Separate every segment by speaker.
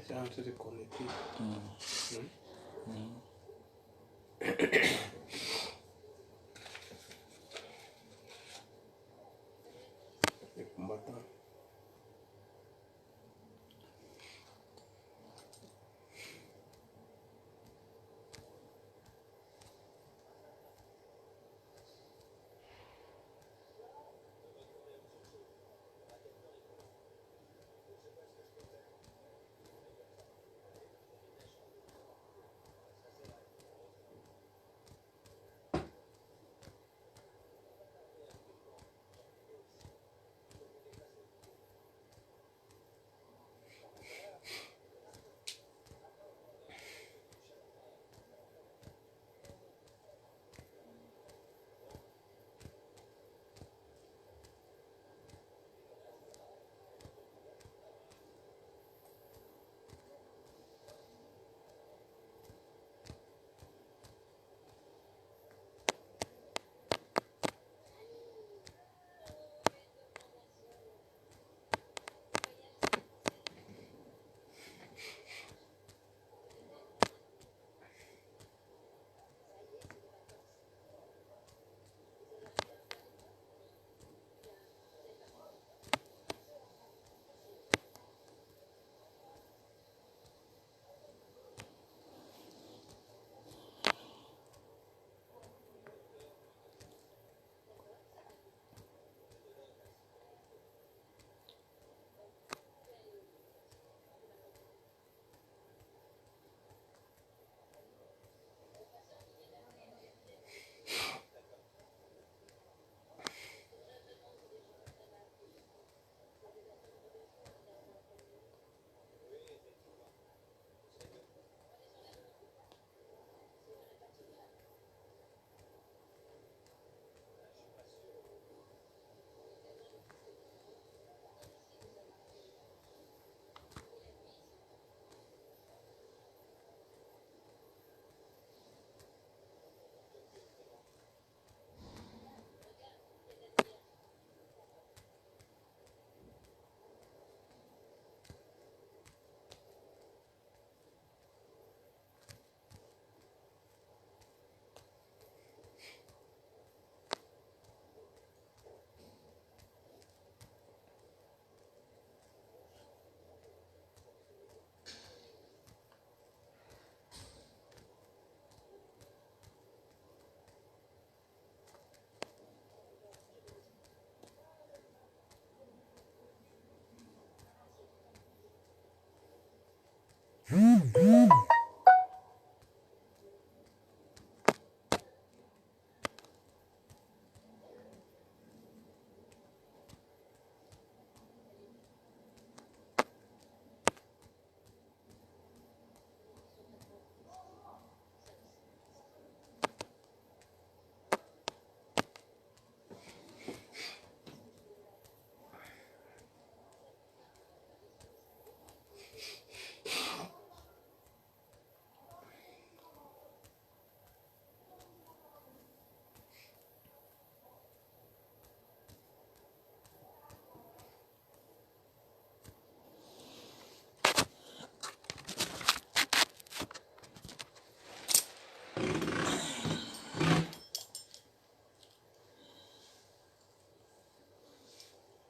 Speaker 1: C'est en train de connecter. Les combattants.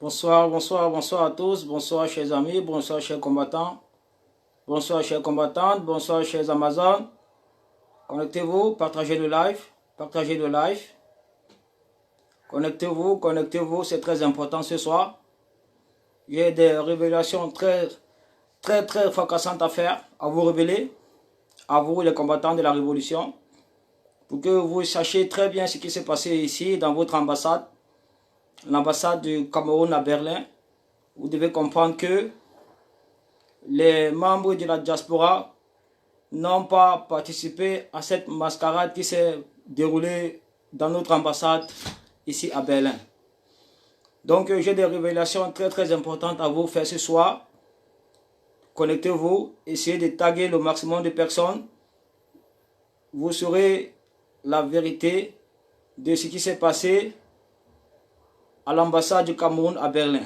Speaker 2: Bonsoir, bonsoir, bonsoir à tous. Bonsoir, chers amis. Bonsoir, chers combattants. Bonsoir, chers combattantes. Bonsoir, chers Amazones. Connectez-vous, partagez le live. Partagez le live. Connectez-vous, connectez-vous. C'est très important ce soir. Il y a des révélations très fracassantes à faire, à vous révéler, à vous, les combattants de la révolution, pour que vous sachiez très bien ce qui s'est passé ici, dans votre ambassade, l'ambassade du Cameroun à Berlin. Vous devez comprendre que les membres de la diaspora n'ont pas participé à cette mascarade qui s'est déroulée dans notre ambassade ici à Berlin. Donc j'ai des révélations très importantes à vous faire ce soir. Connectez-vous, essayez de taguer le maximum de personnes. Vous saurez la vérité de ce qui s'est passé à l'ambassade du Cameroun à Berlin.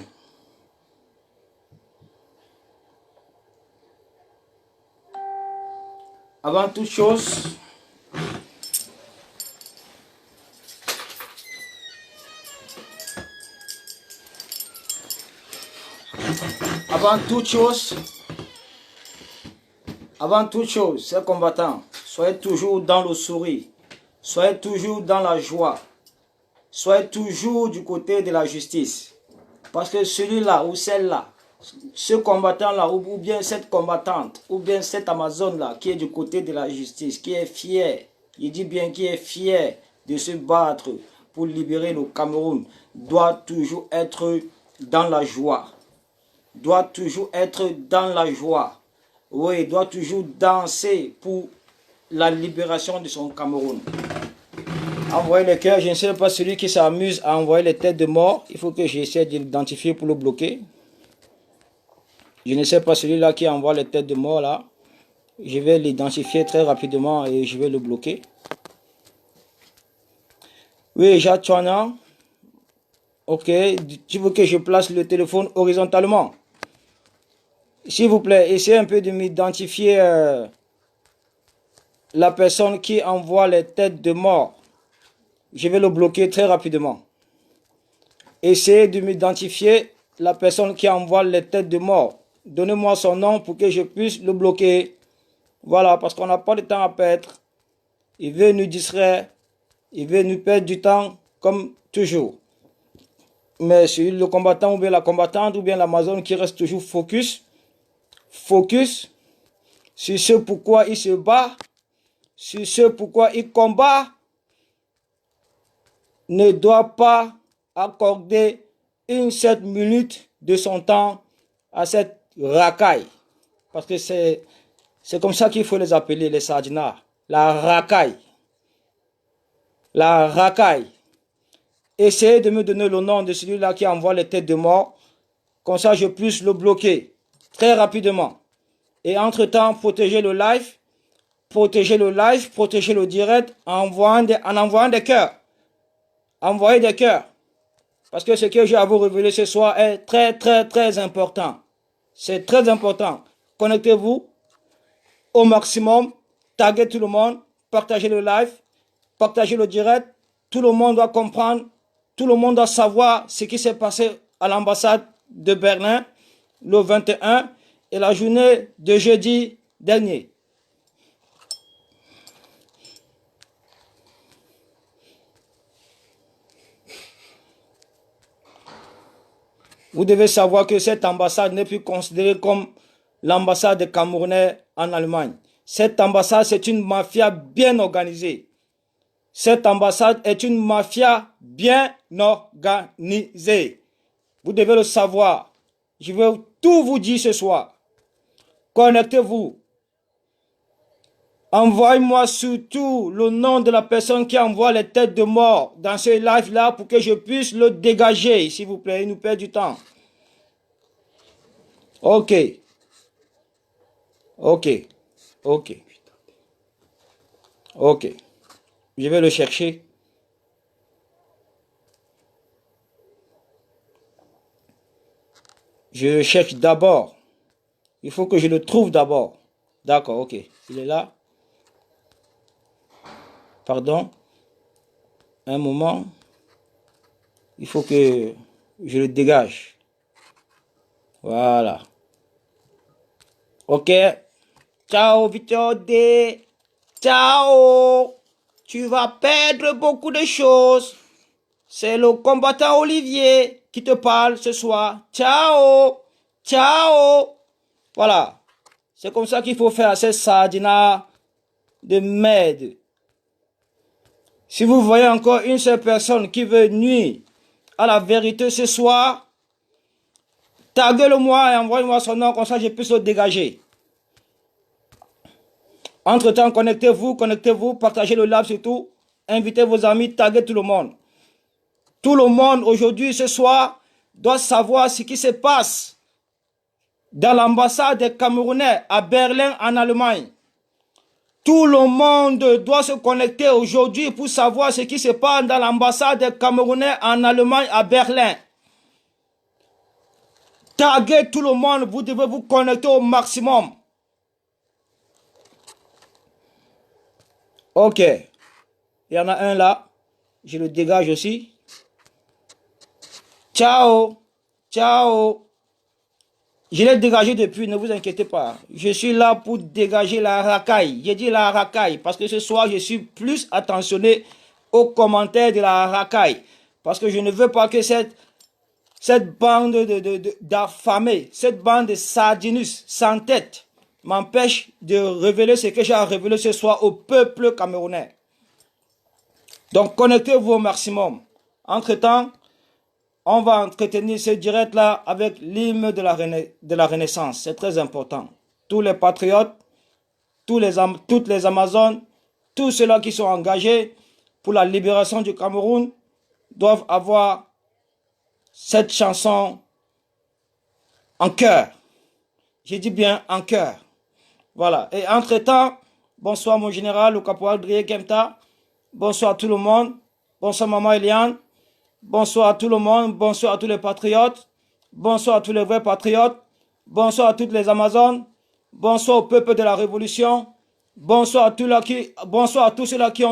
Speaker 2: Avant toute chose, avant toute chose, ces combattants, soyez toujours dans le sourire, soyez toujours dans la joie, soyez toujours du côté de la justice. Parce que celui-là ou celle-là, ce combattant-là, ou bien cette combattante, ou bien cette Amazone-là, qui est du côté de la justice, qui est fier, il dit bien qui est fier de se battre pour libérer le Cameroun, doit toujours être dans la joie. Doit toujours être dans la joie. Oui, doit toujours danser pour la libération de son Cameroun. Envoyer les cœurs, je ne sais pas celui qui s'amuse à envoyer les têtes de mort. Il faut que j'essaie de l'identifier pour le bloquer. Je ne sais pas celui-là qui envoie les têtes de mort là. Je vais l'identifier très rapidement et je vais le bloquer. Oui, Jatouana. Ok, tu veux que je place le téléphone horizontalement? S'il vous plaît, essayez un peu de m'identifier la personne qui envoie les têtes de mort. Je vais le bloquer très rapidement. Essayez de m'identifier la personne qui envoie les têtes de mort. Donnez-moi son nom pour que je puisse le bloquer. Voilà, parce qu'on n'a pas de temps à perdre. Il veut nous distraire. Il veut nous perdre du temps comme toujours. Mais sur le combattant ou bien la combattante ou bien l'Amazone qui reste toujours focus sur ce pourquoi il se bat, sur ce pourquoi il combat, ne doit pas accorder une seule minute de son temps à cette racaille. Parce que c'est comme ça qu'il faut les appeler, les sardinats. La racaille. La racaille. Essayez de me donner le nom de celui-là qui envoie les têtes de mort. Comme ça, je puisse le bloquer très rapidement. Et entre-temps, protégez le live, protégez le direct en envoyant des cœurs. Envoyez des cœurs. Parce que ce que j'ai à vous révéler ce soir est très, très, très important. C'est très important. Connectez-vous au maximum. Taguez tout le monde. Partagez le live. Partagez le direct. Tout le monde doit comprendre. Tout le monde doit savoir ce qui s'est passé à l'ambassade de Berlin le 21 et la journée de jeudi dernier. Vous devez savoir que cette ambassade n'est plus considérée comme l'ambassade des Camerounais en Allemagne. Cette ambassade, c'est une mafia bien organisée. Cette ambassade est une mafia bien organisée. Vous devez le savoir. Je vais tout vous dire ce soir. Connectez-vous. Envoyez-moi surtout le nom de la personne qui envoie les têtes de mort dans ce live-là pour que je puisse le dégager, s'il vous plaît. Il nous perd du temps. Ok. Ok. Ok. Ok. Je vais le chercher. Je le cherche d'abord. Il faut que je le trouve d'abord. D'accord, ok. Il est là. Pardon. Un moment. Il faut que je le dégage. Voilà. Ok. Ciao, Victor D. Ciao. Tu vas perdre beaucoup de choses. C'est le combattant Olivier qui te parle ce soir. Ciao. Ciao. Voilà. C'est comme ça qu'il faut faire à ces sardinats de merde. Si vous voyez encore une seule personne qui veut nuire à la vérité ce soir, taguez-le-moi et envoyez-moi son nom, comme ça je puisse le dégager. Entre-temps, connectez-vous, partagez le live surtout, invitez vos amis, taguez tout le monde. Tout le monde aujourd'hui, ce soir, doit savoir ce qui se passe dans l'ambassade des Camerounais à Berlin, en Allemagne. Tout le monde doit se connecter aujourd'hui pour savoir ce qui se passe dans l'ambassade des Camerounais en Allemagne à Berlin. Taguez tout le monde, vous devez vous connecter au maximum. Ok. Il y en a un là. Je le dégage aussi. Ciao. Ciao. Je l'ai dégagé depuis, ne vous inquiétez pas. Je suis là pour dégager la racaille. J'ai dit la racaille parce que ce soir, je suis plus attentionné aux commentaires de la racaille. Parce que je ne veux pas que cette bande d'affamés, cette bande de sardinus sans tête m'empêche de révéler ce que j'ai à révéler ce soir au peuple camerounais. Donc, connectez-vous au maximum. Entre-temps, on va entretenir ce direct-là avec l'hymne de la Renaissance. C'est très important. Tous les patriotes, toutes les Amazones, tous ceux-là qui sont engagés pour la libération du Cameroun doivent avoir cette chanson en cœur. J'ai dit bien en cœur. Voilà. Et entre-temps, bonsoir mon général, le caporal Drié Kemta. Bonsoir à tout le monde. Bonsoir maman Eliane. Bonsoir à tout le monde. Bonsoir à tous les patriotes. Bonsoir à tous les vrais patriotes. Bonsoir à toutes les Amazones. Bonsoir au peuple de la Révolution. Bonsoir à tous ceux-là qui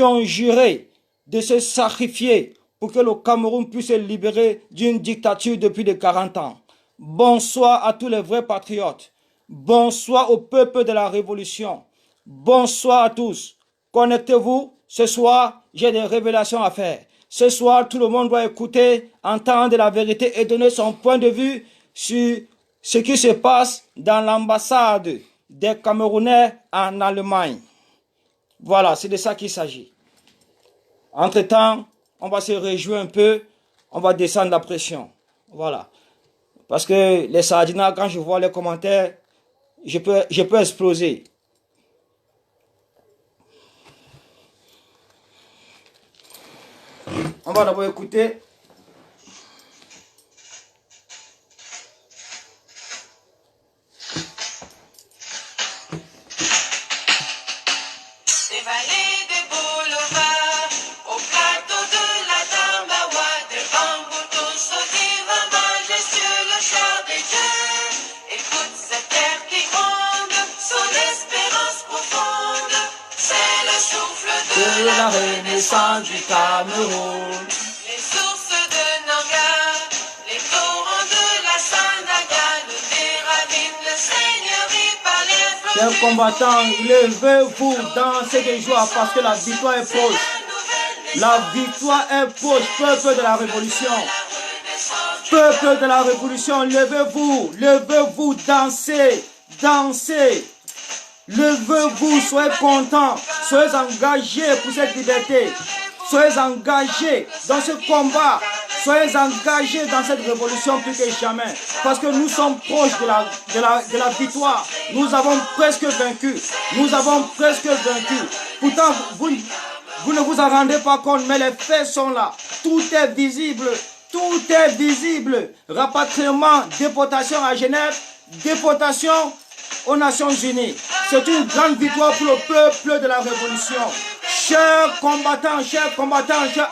Speaker 2: ont juré de se sacrifier pour que le Cameroun puisse se libérer d'une dictature depuis de 40 ans. Bonsoir à tous les vrais patriotes. Bonsoir au peuple de la Révolution. Bonsoir à tous. Connectez-vous. Ce soir, j'ai des révélations à faire. Ce soir, tout le monde doit écouter, entendre la vérité et donner son point de vue sur ce qui se passe dans l'ambassade des Camerounais en Allemagne. Voilà, c'est de ça qu'il s'agit. Entre-temps, on va se réjouir un peu, on va descendre la pression. Voilà. Parce que les sardinats, quand je vois les commentaires, je peux exploser. On va d'abord écouter.
Speaker 3: Des vallées, des boulevards, au plateau de la Dambawa, de Bamboutou, Sodiva, majestueux, le char des dieux. Écoute cette terre qui gronde, son espérance profonde, c'est le souffle de la renaissance du Cameroun. Les sources de Nanga, les torrents de la Sandaga, le Déravine, le Seigneurie par les flots.
Speaker 2: Chers combattants, levez-vous, dansez de joie parce que la victoire est proche. La victoire est proche, peuple de la Révolution. Peuple de la Révolution, levez-vous, levez-vous, dansez, dansez. Levez-vous, soyez contents, soyez engagés pour cette liberté. Soyez engagés dans ce combat. Soyez engagés dans cette révolution plus que jamais. Parce que nous sommes proches de la victoire. Nous avons presque vaincu. Nous avons presque vaincu. Pourtant, vous ne vous en rendez pas compte, mais les faits sont là. Tout est visible. Tout est visible. Rapatriement, déportation à Genève, déportation aux Nations Unies. C'est une grande victoire pour le peuple de la Révolution. Chers combattants, chers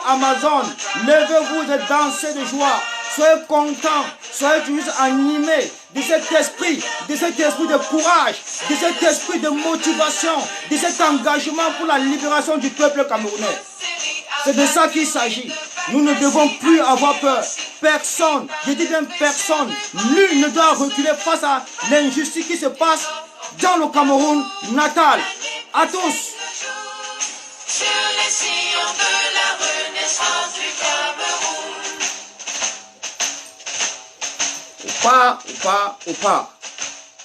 Speaker 2: Amazones, levez-vous et dansez de joie. Soyez contents, soyez toujours animés de cet esprit de courage, de cet esprit de motivation, de cet engagement pour la libération du peuple camerounais. C'est de ça qu'il s'agit. Nous ne devons plus avoir peur. Personne, je dis bien personne, nul ne doit reculer face à l'injustice qui se passe dans le Cameroun natal. À tous.
Speaker 3: Sur les sillons de la renaissance du Cameroun.
Speaker 2: Ou pas.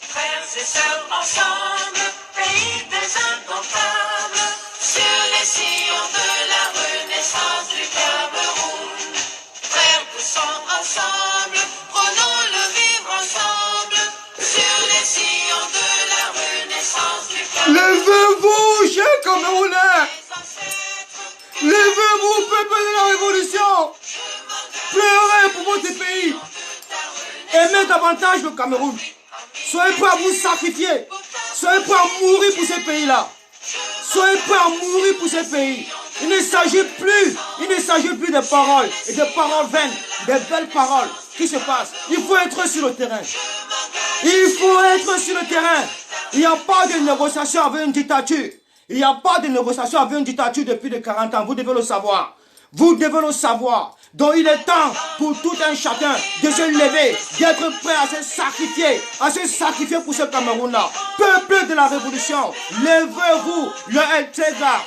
Speaker 3: Frères et sœurs ensemble, pays des incomptables. Sur les sillons de la renaissance du Cameroun. Frères, poussons ensemble, prenons le vivre ensemble. Sur les sillons de la renaissance du Cameroun.
Speaker 2: Levez-vous, chers Camerounais. Levez-vous, peuple de la Révolution. Pleurez pour votre pays. Aimez davantage le Cameroun. Soyez prêts à vous sacrifier. Soyez prêts à mourir pour ce pays-là. Soyez prêts à mourir pour ce pays. Il ne s'agit plus de paroles et de paroles vaines, des belles paroles qui se passent. Il faut être sur le terrain. Il faut être sur le terrain. Il n'y a pas de négociation avec une dictature. Il n'y a pas de négociation avec une dictature depuis de 40 ans. Vous devez le savoir. Vous devez le savoir. Donc il est temps pour tout un chacun de se lever, d'être prêt à se sacrifier pour ce Cameroun-là. Peuple de la révolution, levez-vous. Le est très grave.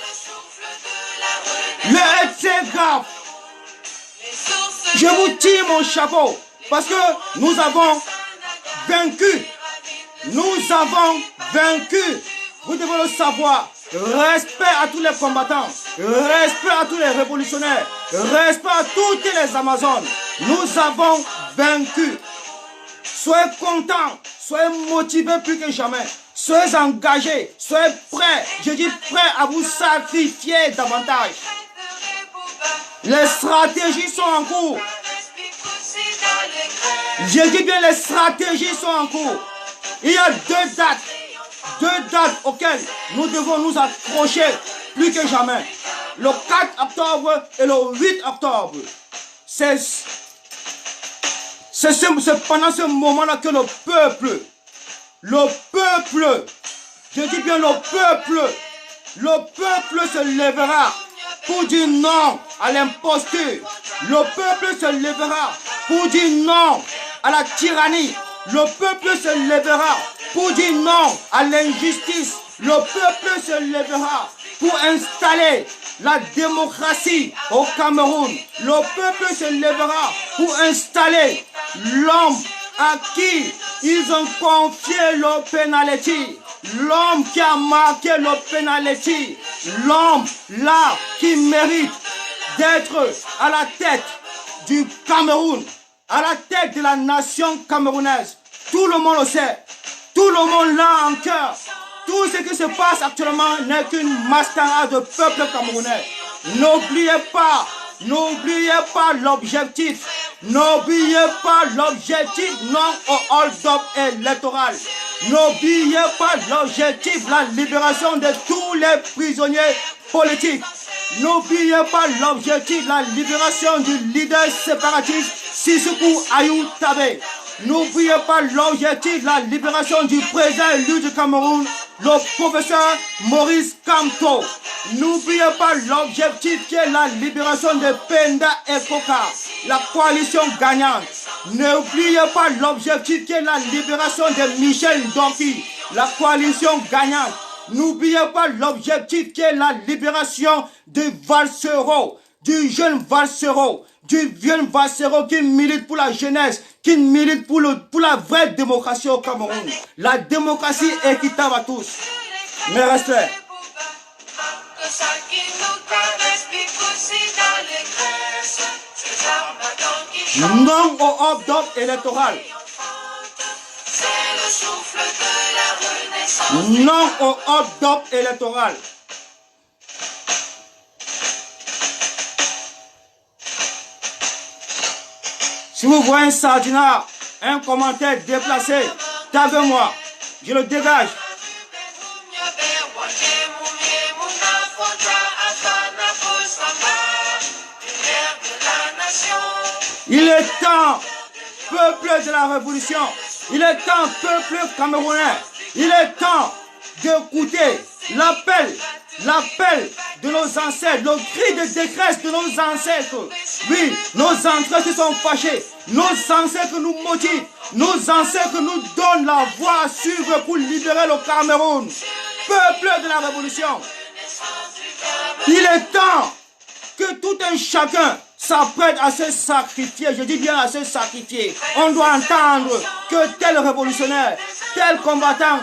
Speaker 2: Le est très grave. Je vous tire mon chapeau parce que nous avons vaincu. Nous avons vaincu. Vous devez le savoir. Respect à tous les combattants. Respect à tous les révolutionnaires. Respect à toutes les Amazones. Nous avons vaincu. Soyez contents. Soyez motivés plus que jamais. Soyez engagés. Soyez prêts. Je dis prêts à vous sacrifier davantage. Les stratégies sont en cours. Je dis bien les stratégies sont en cours. Il y a deux dates auxquelles nous devons nous accrocher plus que jamais. Le 4 octobre et le 8 octobre. C'est pendant ce moment-là que le peuple, je dis bien le peuple se lèvera pour dire non à l'imposture. Le peuple se lèvera pour dire non à la tyrannie. Le peuple se lèvera pour dire non à l'injustice. Le peuple se lèvera pour installer la démocratie au Cameroun. Le peuple se lèvera pour installer l'homme à qui ils ont confié le penalty. L'homme qui a marqué le penalty. L'homme là qui mérite d'être à la tête du Cameroun, à la tête de la nation camerounaise. Tout le monde le sait. Tout le monde l'a en cœur. Tout ce qui se passe actuellement n'est qu'une mascarade de peuple camerounais. N'oubliez pas l'objectif. N'oubliez pas l'objectif, non au hold-up électoral. N'oubliez pas l'objectif, la libération de tous les prisonniers politiques. N'oubliez pas l'objectif, la libération du leader séparatiste Sissoko Ayou Tabé. N'oubliez pas l'objectif, la libération du président élu du Cameroun, le professeur Maurice Kamto. N'oubliez pas l'objectif qui est la libération de Penda et Koka, la coalition gagnante. N'oubliez pas l'objectif qui est la libération de Michel Donki, la coalition gagnante. N'oubliez pas l'objectif qui est la libération de Valsero, du jeune Valsero, du vieux Valsero qui milite pour la jeunesse, qui milite pour la vraie démocratie au Cameroun. La démocratie équitable à tous. Mes respects. Non au hold-up électoral. Non au hold-up électoral. Si vous voyez un sardinat, un commentaire déplacé, tapez-moi, je le dégage. Il est temps, peuple de la révolution, il est temps, peuple camerounais, il est temps d'écouter l'appel de nos ancêtres, le cri de détresse de nos ancêtres. Oui, nos ancêtres sont fâchés, nos ancêtres nous motivent, nos ancêtres nous donnent la voie à suivre pour libérer le Cameroun. Peuple de la révolution, il est temps que tout un chacun s'apprête à se sacrifier, je dis bien à se sacrifier. On doit entendre que tel révolutionnaire, tel combattant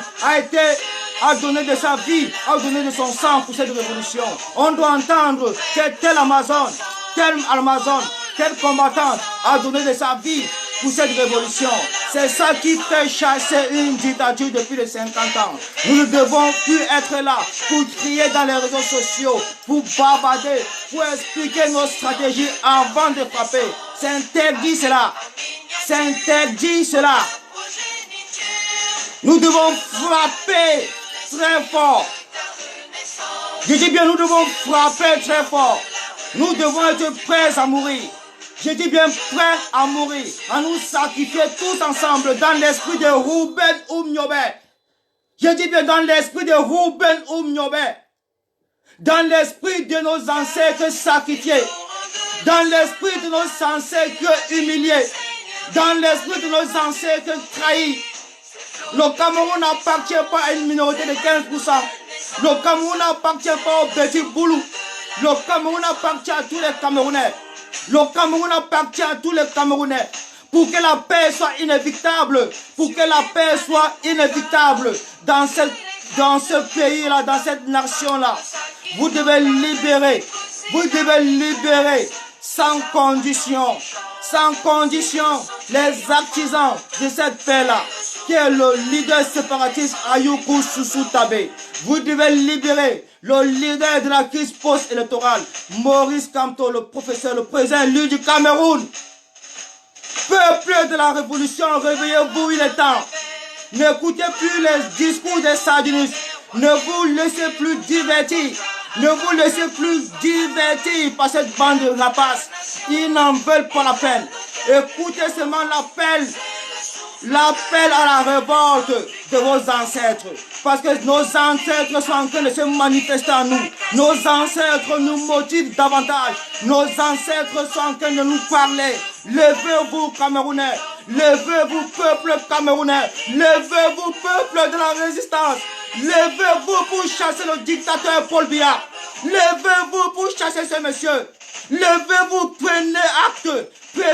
Speaker 2: a donné de sa vie, a donné de son sang pour cette révolution. On doit entendre que tel Amazon, tel combattant a donné de sa vie pour cette révolution. C'est ça qui fait chasser une dictature depuis les 50 ans. Nous ne devons plus être là pour crier dans les réseaux sociaux, pour bavarder, pour expliquer nos stratégies avant de frapper. C'est interdit cela. C'est interdit cela. Nous devons frapper très fort. Je dis bien, nous devons frapper très fort. Nous devons être prêts à mourir. Je dis bien prêts à mourir, à nous sacrifier tous ensemble dans l'esprit de Ruben Oumniobé. Je dis bien dans l'esprit de Ruben Oumniobé. dans l'esprit de nos ancêtres sacrifiés, dans l'esprit de nos ancêtres humiliés, dans l'esprit de nos ancêtres trahis. Le Cameroun n'appartient pas à une minorité de 15%. Le Cameroun n'appartient pas au petit boulot. Le Cameroun appartient à tous les Camerounais. Le Cameroun appartient à tous les Camerounais. Pour que la paix soit inévitable, pour que la paix soit inévitable dans ce pays-là, dans cette nation-là, vous devez libérer sans condition, les artisans de cette paix-là, qui est le leader séparatiste Ayuku Soussou Tabe. Vous devez libérer le leader de la crise post-électorale, Maurice Kamto, le professeur, le président élu du Cameroun. Peuple de la révolution, réveillez-vous, il est temps. N'écoutez plus les discours des sardinistes. Ne vous laissez plus divertir. Ne vous laissez plus divertir par cette bande de rapaces. Ils n'en veulent pas la peine. Écoutez seulement l'appel à la révolte de vos ancêtres. Parce que nos ancêtres sont en train de se manifester en nous. Nos ancêtres nous motivent davantage. Nos ancêtres sont en train de nous parler. Levez-vous, Camerounais. Levez-vous, peuple camerounais. Levez-vous, peuple de la résistance. Levez-vous pour chasser le dictateur Paul Biya. Levez-vous pour chasser ce monsieur. Levez-vous, prenez acte.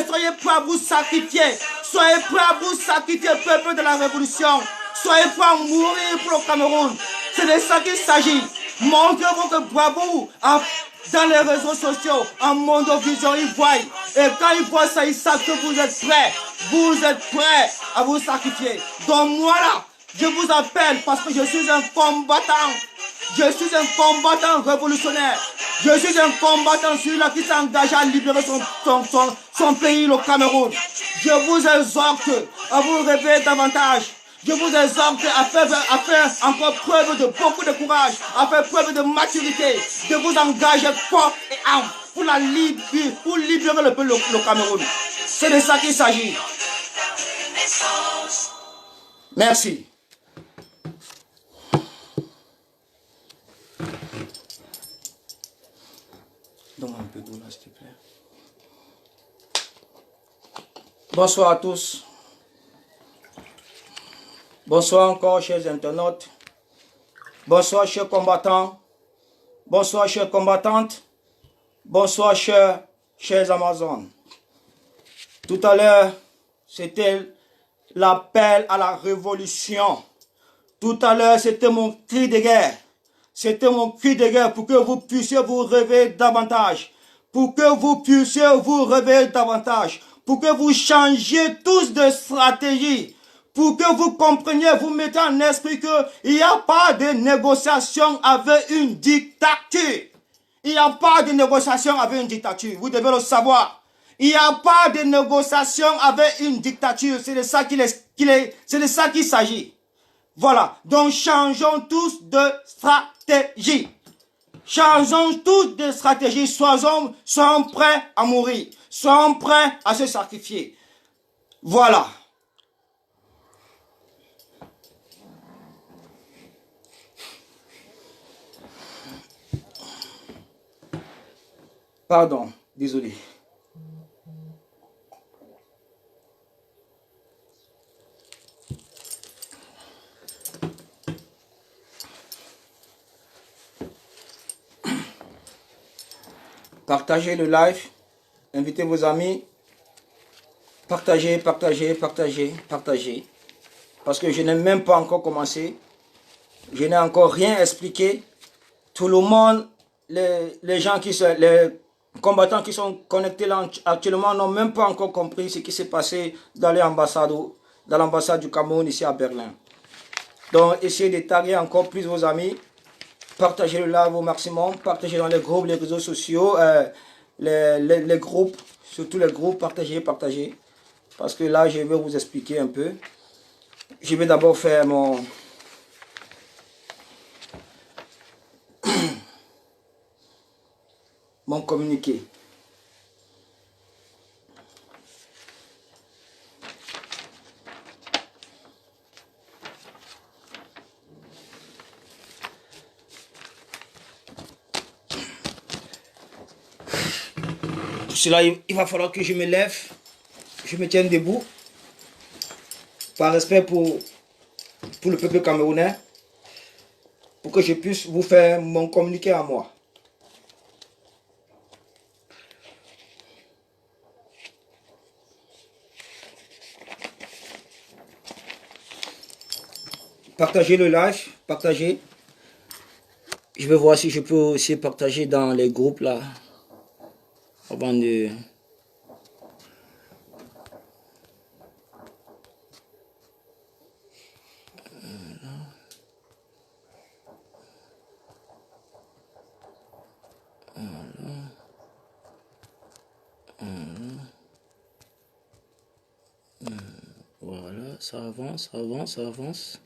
Speaker 2: Soyez prêts à vous sacrifier. Soyez prêts à vous sacrifier, peuple de la révolution. Soyez prêts à mourir pour le Cameroun. C'est de ça qu'il s'agit. Montrez-vous que bravo dans les réseaux sociaux, en Mondovision, ils voient. Et quand ils voient ça, ils savent que vous êtes prêts. Vous êtes prêts à vous sacrifier. Donc moi là, je vous appelle parce que je suis un combattant. Je suis un combattant révolutionnaire. Je suis un combattant celui-là qui s'est engagé à libérer son pays, le Cameroun. Je vous exhorte à vous réveiller davantage. Je vous exhorte à faire encore preuve de beaucoup de courage, à faire preuve de maturité, de vous engager fort et pour libérer le Cameroun. C'est de ça qu'il s'agit. Merci. Donne-moi un peu d'eau là, s'il te plaît. Bonsoir à tous. Bonsoir encore, chers internautes. Bonsoir, chers combattants. Bonsoir, chères combattantes. Bonsoir, chers Amazones. Tout à l'heure, c'était l'appel à la révolution. Tout à l'heure, c'était mon cri de guerre. C'était mon cri de guerre pour que vous puissiez vous réveiller davantage. Pour que vous puissiez vous réveiller davantage. Pour que vous changiez tous de stratégie. Pour que vous compreniez, vous mettez en esprit qu'il n'y a pas de négociation avec une dictature. Il n'y a pas de négociation avec une dictature. Vous devez le savoir. Il n'y a pas de négociation avec une dictature. C'est de ça c'est de ça qu'il s'agit. Voilà. Donc, changeons tous de stratégie. Changeons tous de stratégie. Soyons prêts à mourir. Soyons prêts à se sacrifier. Voilà. Pardon, désolé. Partagez le live, invitez vos amis, partagez. Parce que je n'ai même pas encore commencé, je n'ai encore rien expliqué. Tout le monde, les gens les combattants qui sont connectés là actuellement n'ont même pas encore compris ce qui s'est passé dans l'ambassade du Cameroun ici à Berlin. Donc essayez de taguer encore plus vos amis. Partagez le live au maximum, partagez dans les groupes, les réseaux sociaux, les groupes, surtout les groupes, partagez. Parce que là, je vais vous expliquer un peu. Je vais d'abord faire mon communiqué. Pour cela, il va falloir que je me lève, je me tienne debout, par respect pour le peuple camerounais, pour que je puisse vous faire mon communiqué à moi. Partagez le live, partagez. Je vais voir si je peux aussi partager dans les groupes là, avant de... Voilà, ça avance, ça avance, ça avance.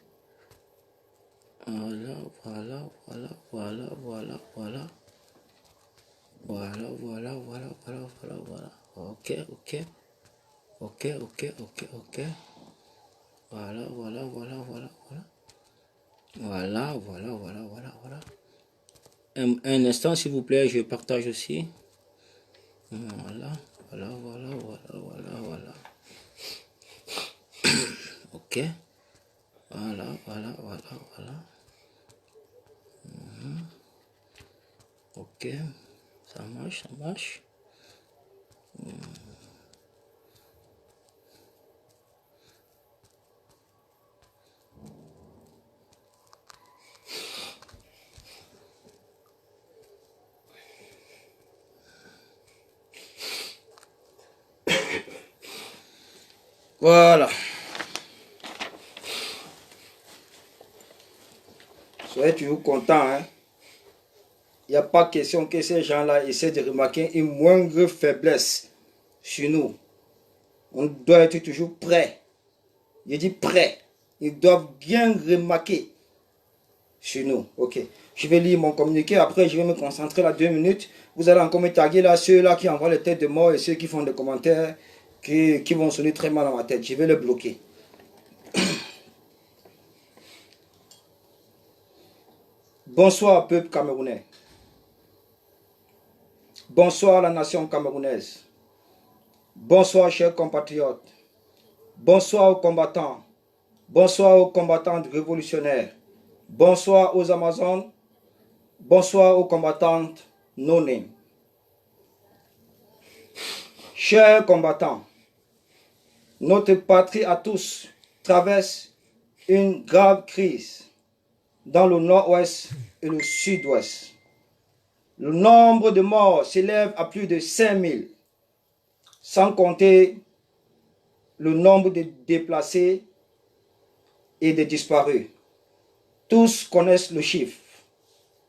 Speaker 2: Voilà, voilà, voilà, voilà, voilà, voilà. Voilà, voilà, voilà, voilà, voilà, voilà. Ok, ok. Ok, ok, ok, ok. Voilà, voilà, voilà, voilà, voilà. Voilà, voilà, voilà, voilà, voilà. Un instant, s'il vous plaît, je partage aussi. Voilà, voilà, voilà, voilà, voilà, voilà. Ok. Voilà, voilà, voilà, voilà. Ok. Ça marche, ça marche. Voilà. Soyez toujours contents, hein. Il n'y a pas question que ces gens-là essaient de remarquer une moindre faiblesse sur nous. On doit être toujours prêt. Je dis prêt. Ils doivent bien remarquer sur nous. Ok. Je vais lire mon communiqué. Après, je vais me concentrer là 2 minutes. Vous allez encore me taguer là ceux-là qui envoient les têtes de mort et ceux qui font des commentaires qui vont sonner très mal à ma tête. Je vais les bloquer. Bonsoir, peuple camerounais. Bonsoir, la nation camerounaise. Bonsoir, chers compatriotes. Bonsoir aux combattants. Bonsoir aux combattantes révolutionnaires. Bonsoir aux Amazones. Bonsoir aux combattantes non-name. Chers combattants, notre patrie à tous traverse une grave crise dans le nord-ouest et le sud-ouest. Le nombre de morts s'élève à plus de 5000, sans compter le nombre de déplacés et de disparus. Tous connaissent le chiffre,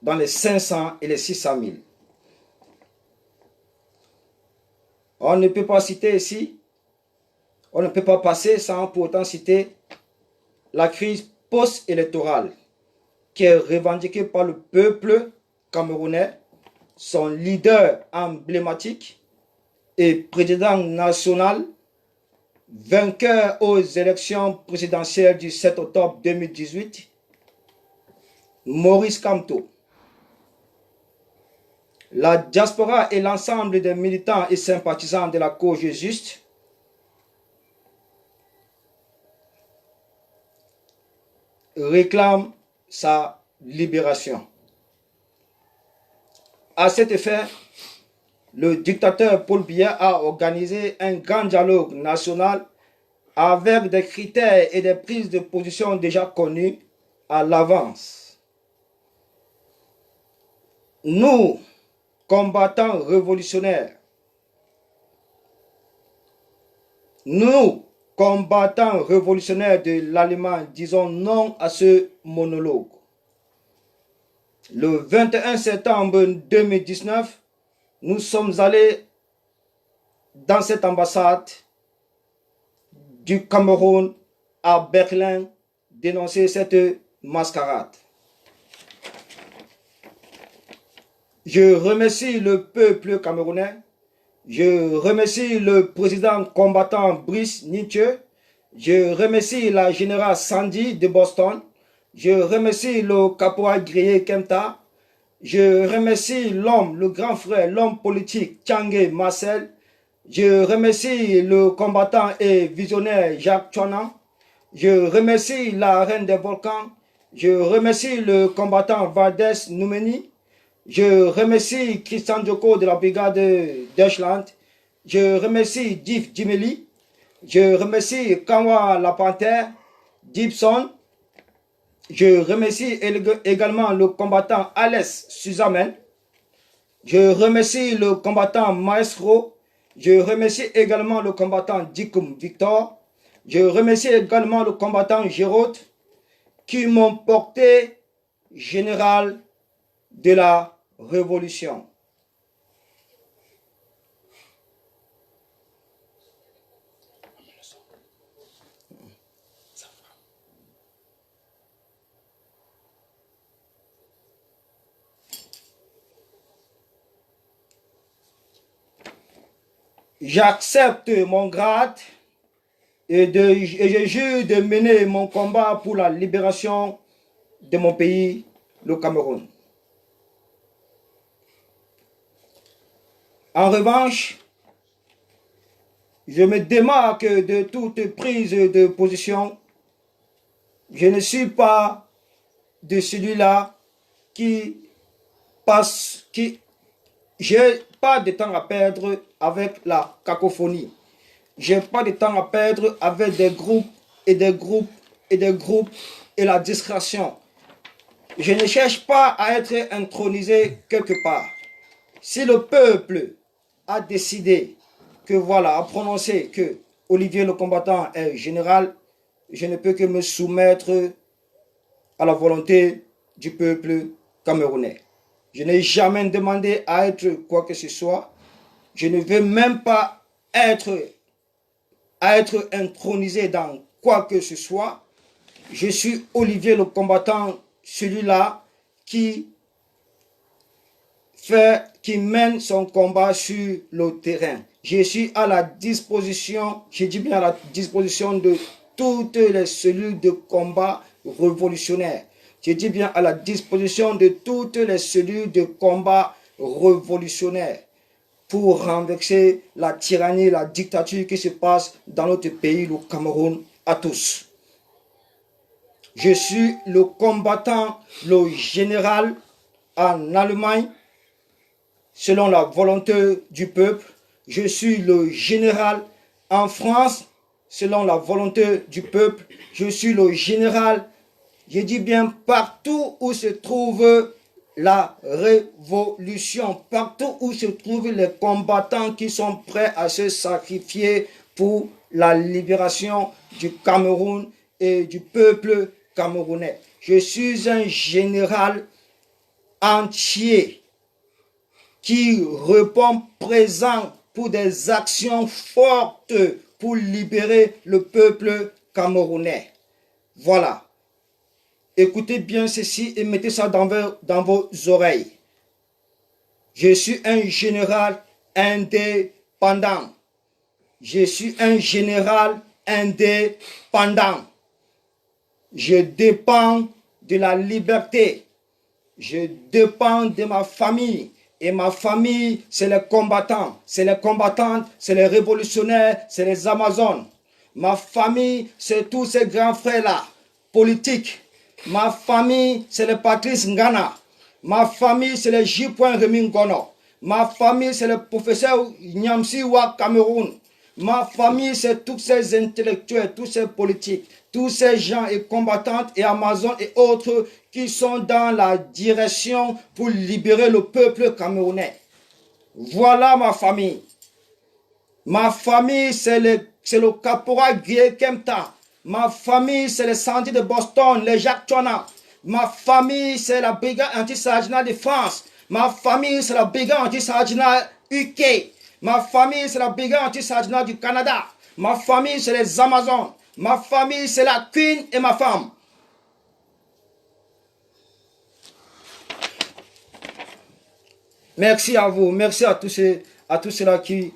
Speaker 2: dans les 500 et les 600 000. On ne peut pas citer ici, on ne peut pas passer sans pour autant citer la crise post-électorale qui est revendiquée par le peuple camerounais, son leader emblématique et président national, vainqueur aux élections présidentielles du 7 octobre 2018, Maurice Kamto. La diaspora et l'ensemble des militants et sympathisants de la cause juste réclament sa libération. À cet effet, le dictateur Paul Biya a organisé un grand dialogue national avec des critères et des prises de position déjà connues à l'avance. Nous, combattants révolutionnaires, de l'Allemagne, disons non à ce monologue. Le 21 septembre 2019, nous sommes allés dans cette ambassade du Cameroun à Berlin dénoncer cette mascarade. Je remercie le peuple camerounais. Je remercie le président combattant Brice Nietzsche. Je remercie la générale Sandy de Boston. Je remercie le caporal grillé Kemta. Je remercie l'homme, le grand frère, l'homme politique, Tchangé Marcel. Je remercie le combattant et visionnaire Jacques Tchouana. Je remercie la reine des volcans. Je remercie le combattant Valdès Noumeni. Je remercie Christian Djoko de la brigade d'Eschland. Je remercie Div Jimeli. Je remercie Kanwa La Panthère, Gibson. Je remercie également le combattant Alès Suzamen. Je remercie le combattant Maestro. Je remercie également le combattant Dikoum Victor. Je remercie également le combattant Géraud qui m'ont porté général de la Révolution. J'accepte mon grade et je jure de mener mon combat pour la libération de mon pays, le Cameroun. En revanche, je me démarque de toute prise de position. Je ne suis pas de celui-là qui passe, j'ai pas de temps à perdre avec la cacophonie. J'ai pas de temps à perdre avec des groupes et des groupes et des groupes et la distraction. Je ne cherche pas à être intronisé quelque part. Si le peuple a décidé que voilà, a prononcé que Olivier le combattant est général, je ne peux que me soumettre à la volonté du peuple camerounais. Je n'ai jamais demandé à être quoi que ce soit. Je ne veux même pas être intronisé dans quoi que ce soit. Je suis Olivier le combattant, celui-là qui mène son combat sur le terrain. Je suis à la disposition, je dis bien à la disposition de toutes les cellules de combat révolutionnaires. Je dis bien à la disposition de toutes les cellules de combat révolutionnaires pour renverser la tyrannie, la dictature qui se passe dans notre pays, le Cameroun, à tous. Je suis le combattant, le général en Allemagne, selon la volonté du peuple. Je suis le général en France, selon la volonté du peuple. Je suis le général, je dis bien partout où se trouve la révolution, partout où se trouvent les combattants qui sont prêts à se sacrifier pour la libération du Cameroun et du peuple camerounais. Je suis un général entier qui répond présent pour des actions fortes pour libérer le peuple camerounais. Voilà. Écoutez bien ceci et mettez ça dans vos oreilles. Je suis un général indépendant. Je suis un général indépendant. Je dépends de la liberté. Je dépends de ma famille. Et ma famille, c'est les combattants, c'est les combattantes, c'est les révolutionnaires, c'est les Amazones. Ma famille, c'est tous ces grands frères-là, politiques. Ma famille, c'est les Patrice Ngana. Ma famille, c'est les J. Rémi Ngono. Ma famille, c'est le professeur Nyamsiwa Cameroun. Ma famille, c'est tous ces intellectuels, tous ces politiques, tous ces gens et combattantes et Amazones et autres qui sont dans la direction pour libérer le peuple camerounais. Voilà ma famille. Ma famille, c'est le caporal Guy Kemta. Ma famille, c'est les sentiers de Boston, les Jacques Tchouana. Ma famille, c'est la brigade anti-sarginale de France. Ma famille, c'est la brigade anti-sarginale UK. Ma famille, c'est la brigade anti-sarginale du Canada. Ma famille, c'est les Amazones. Ma famille, c'est la Queen et ma femme. Merci à vous. Merci à tous ceux-là qui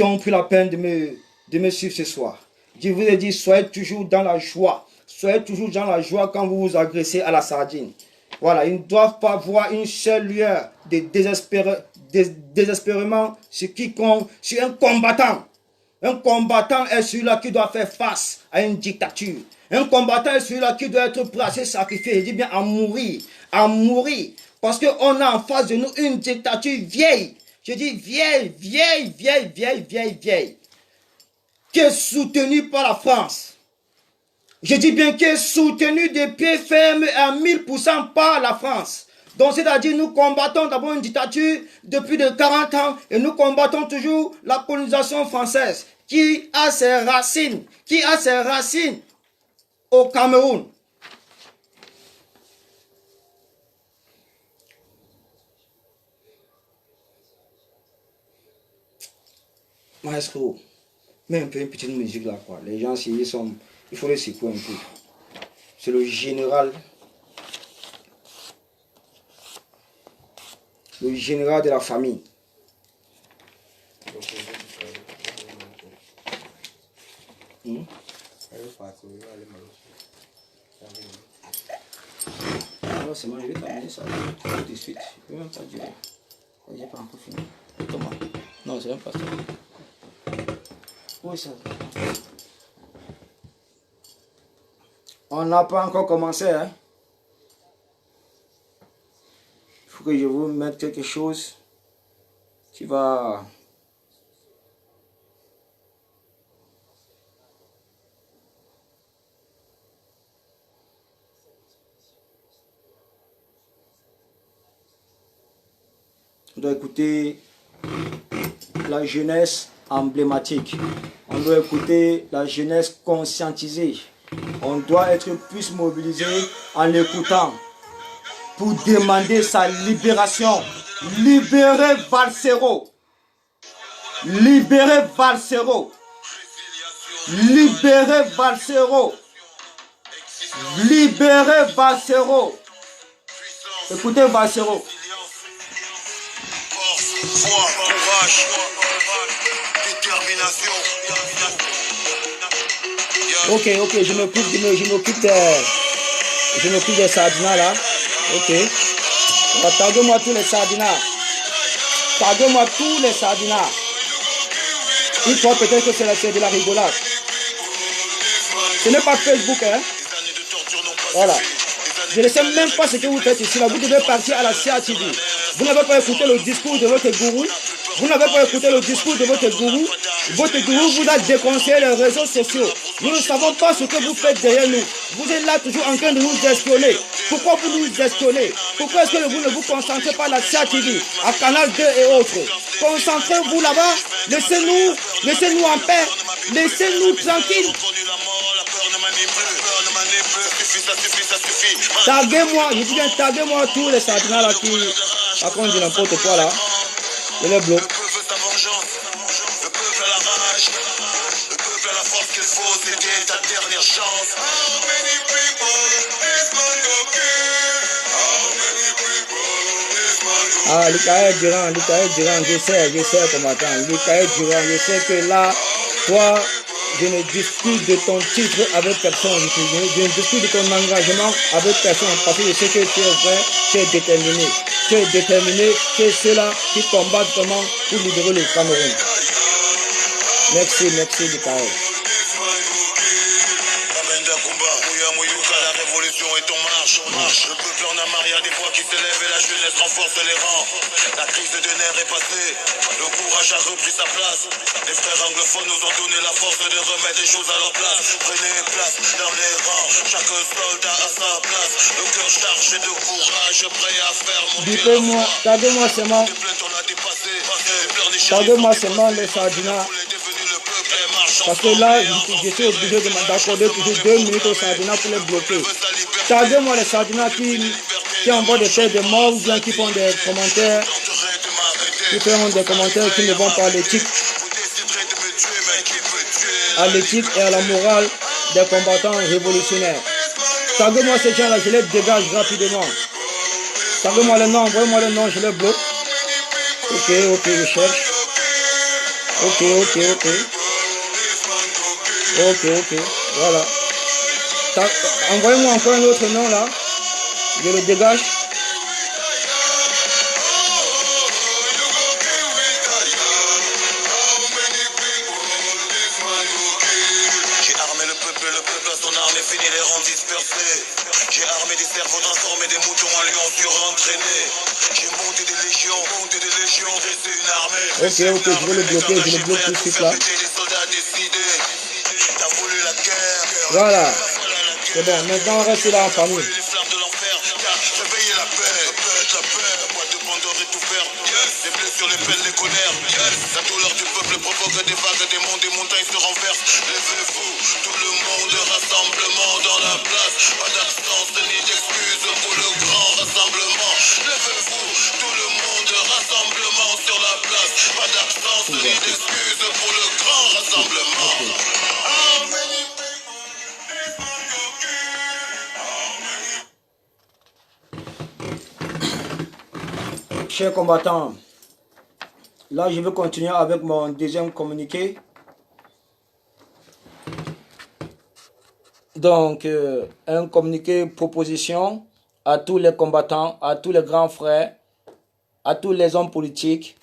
Speaker 2: ont pris la peine de me suivre ce soir. Je vous ai dit, soyez toujours dans la joie. Soyez toujours dans la joie quand vous vous agressez à la sardine. Voilà, ils ne doivent pas voir une seule lueur de désespérément sur quiconque, sur un combattant. Un combattant est celui-là qui doit faire face à une dictature. Un combattant est celui-là qui doit être prêt à se sacrifier, je dis bien à mourir. À mourir. Parce qu'on a en face de nous une dictature vieille. Je dis vieille, vieille, vieille, vieille, vieille, vieille. Qui est soutenue par la France. Je dis bien qui est soutenue de pied ferme à 1000% par la France. Donc c'est-à-dire nous combattons d'abord une dictature depuis de 40 ans et nous combattons toujours la colonisation française qui a ses racines au Cameroun. Maestro, mets un peu une petite musique là quoi. Les gens s'ils sont, il faut les secouer un peu. C'est le général de la famille. Alors c'est moi, je vais terminer ça tout de suite. Je ne vais même pas durer. J'ai pas encore fini. Comment? Non, c'est même pas ça. Oui, ça. On n'a pas encore commencé, hein. Il faut que je vous mette quelque chose qui va... On doit écouter la jeunesse emblématique. On doit écouter la jeunesse conscientisée. On doit être plus mobilisé en l'écoutant pour demander sa libération. Libérez Valsero. Libérez Valsero. Libérez Valsero. Libérez Valsero. Écoutez Valsero.
Speaker 4: Foi, courage, détermination.
Speaker 2: Ok, je m'occupe des sardinas là. Ok. Taguez-moi tous les sardinas. Taguez-moi tous les sardinas. Une fois peut-être que c'est de la rigolade. Ce n'est pas Facebook, hein. Voilà. Je ne sais même pas ce que vous faites ici là. Vous devez partir à la CATV. Vous n'avez pas écouté le discours de votre gourou. Vous n'avez pas écouté le discours de votre gourou. Votre gourou vous a déconseillé les réseaux sociaux. Nous ne savons pas ce que vous faites derrière nous. Vous êtes là toujours en train de nous espionner. Pourquoi vous nous espionnez? Pourquoi est-ce que vous ne vous concentrez pas à la CATV, à Canal 2 et autres? Concentrez-vous là-bas. Laissez-nous en paix. Laissez-nous tranquilles. Taguez-moi, je dis bien taguez-moi tous les sardinas là qui racontent du n'importe quoi là. Je les bloque.
Speaker 4: Le peuple veut sa vengeance, le peuple a la rage, le peuple a la force qu'il faut, c'était ta dernière chance. How many people this man go kill? How many people this man go
Speaker 2: Ah, Lucaïd Durand, je sais combattant. Lucaïd Durand, je sais que là, toi, je ne discute de ton titre avec personne. Je ne discute de ton engagement avec personne. Parce que je sais que tu es vrai, tu es déterminé. Tu es déterminé, tu es ceux-là qui combattent vraiment pour libérer le Cameroun. Merci, Lucaïd.
Speaker 4: La révolution est en marche. Le peuple en a marre, il y a des voix qui s'élèvent et la jeunesse renforce les rangs. La crise de nerfs est passée, le courage a repris sa place. Les frères anglophones nous ont donné la force de remettre les choses à leur place. Prenez place dans les rangs, chaque soldat a sa place. Le cœur chargé de courage, prêt à faire monter la foi.
Speaker 2: Taguez-moi seulement.
Speaker 4: Les plaintes on a dépassé, les pleurs des
Speaker 2: Taguez-moi seulement les sardinas. Parce que là, je suis obligé d'accorder toujours 2 minutes aux sardinas pour les bloquer. Taguez-moi les sardinas qui envoient des têtes de mort ou bien qui font des commentaires, qui ne vont pas à l'éthique et à la morale des combattants révolutionnaires. Taguez-moi ces gens-là, je les dégage rapidement. Taguez-moi les noms, envoyez-moi les noms, je les bloque. Ok, je cherche. Ok, voilà. Envoyez-moi encore un autre nom là. Je le dégage.
Speaker 4: J'ai armé le peuple à son armée fini les rangs dispersés. J'ai armé des cerveaux transformés, des moutons en lions surentraînés. J'ai monté des légions, dressé une armée.
Speaker 2: Ok, je vais le bloquer, je le bloque tout de suite là.
Speaker 4: Les soldats décidés. T'as voulu la guerre.
Speaker 2: Voilà. C'est bon, maintenant on reste là en famille.
Speaker 4: Les flammes de l'enfer, réveiller la paix. La boîte de Pandore est ouverte. Les blessures, les peines, les colères. La douleur du peuple provoque des vagues, des monts, des montagnes se renversent. Levez-vous, tout le monde, rassemblement dans la place. Pas d'absence ni d'excuses pour le grand rassemblement. Levez-vous, tout le monde, rassemblement sur la place. Pas d'absence ni d'excuses pour le grand rassemblement.
Speaker 2: Chers combattants, là je vais continuer avec mon deuxième communiqué. Donc, un communiqué proposition à tous les combattants, à tous les grands frères, à tous les hommes politiques,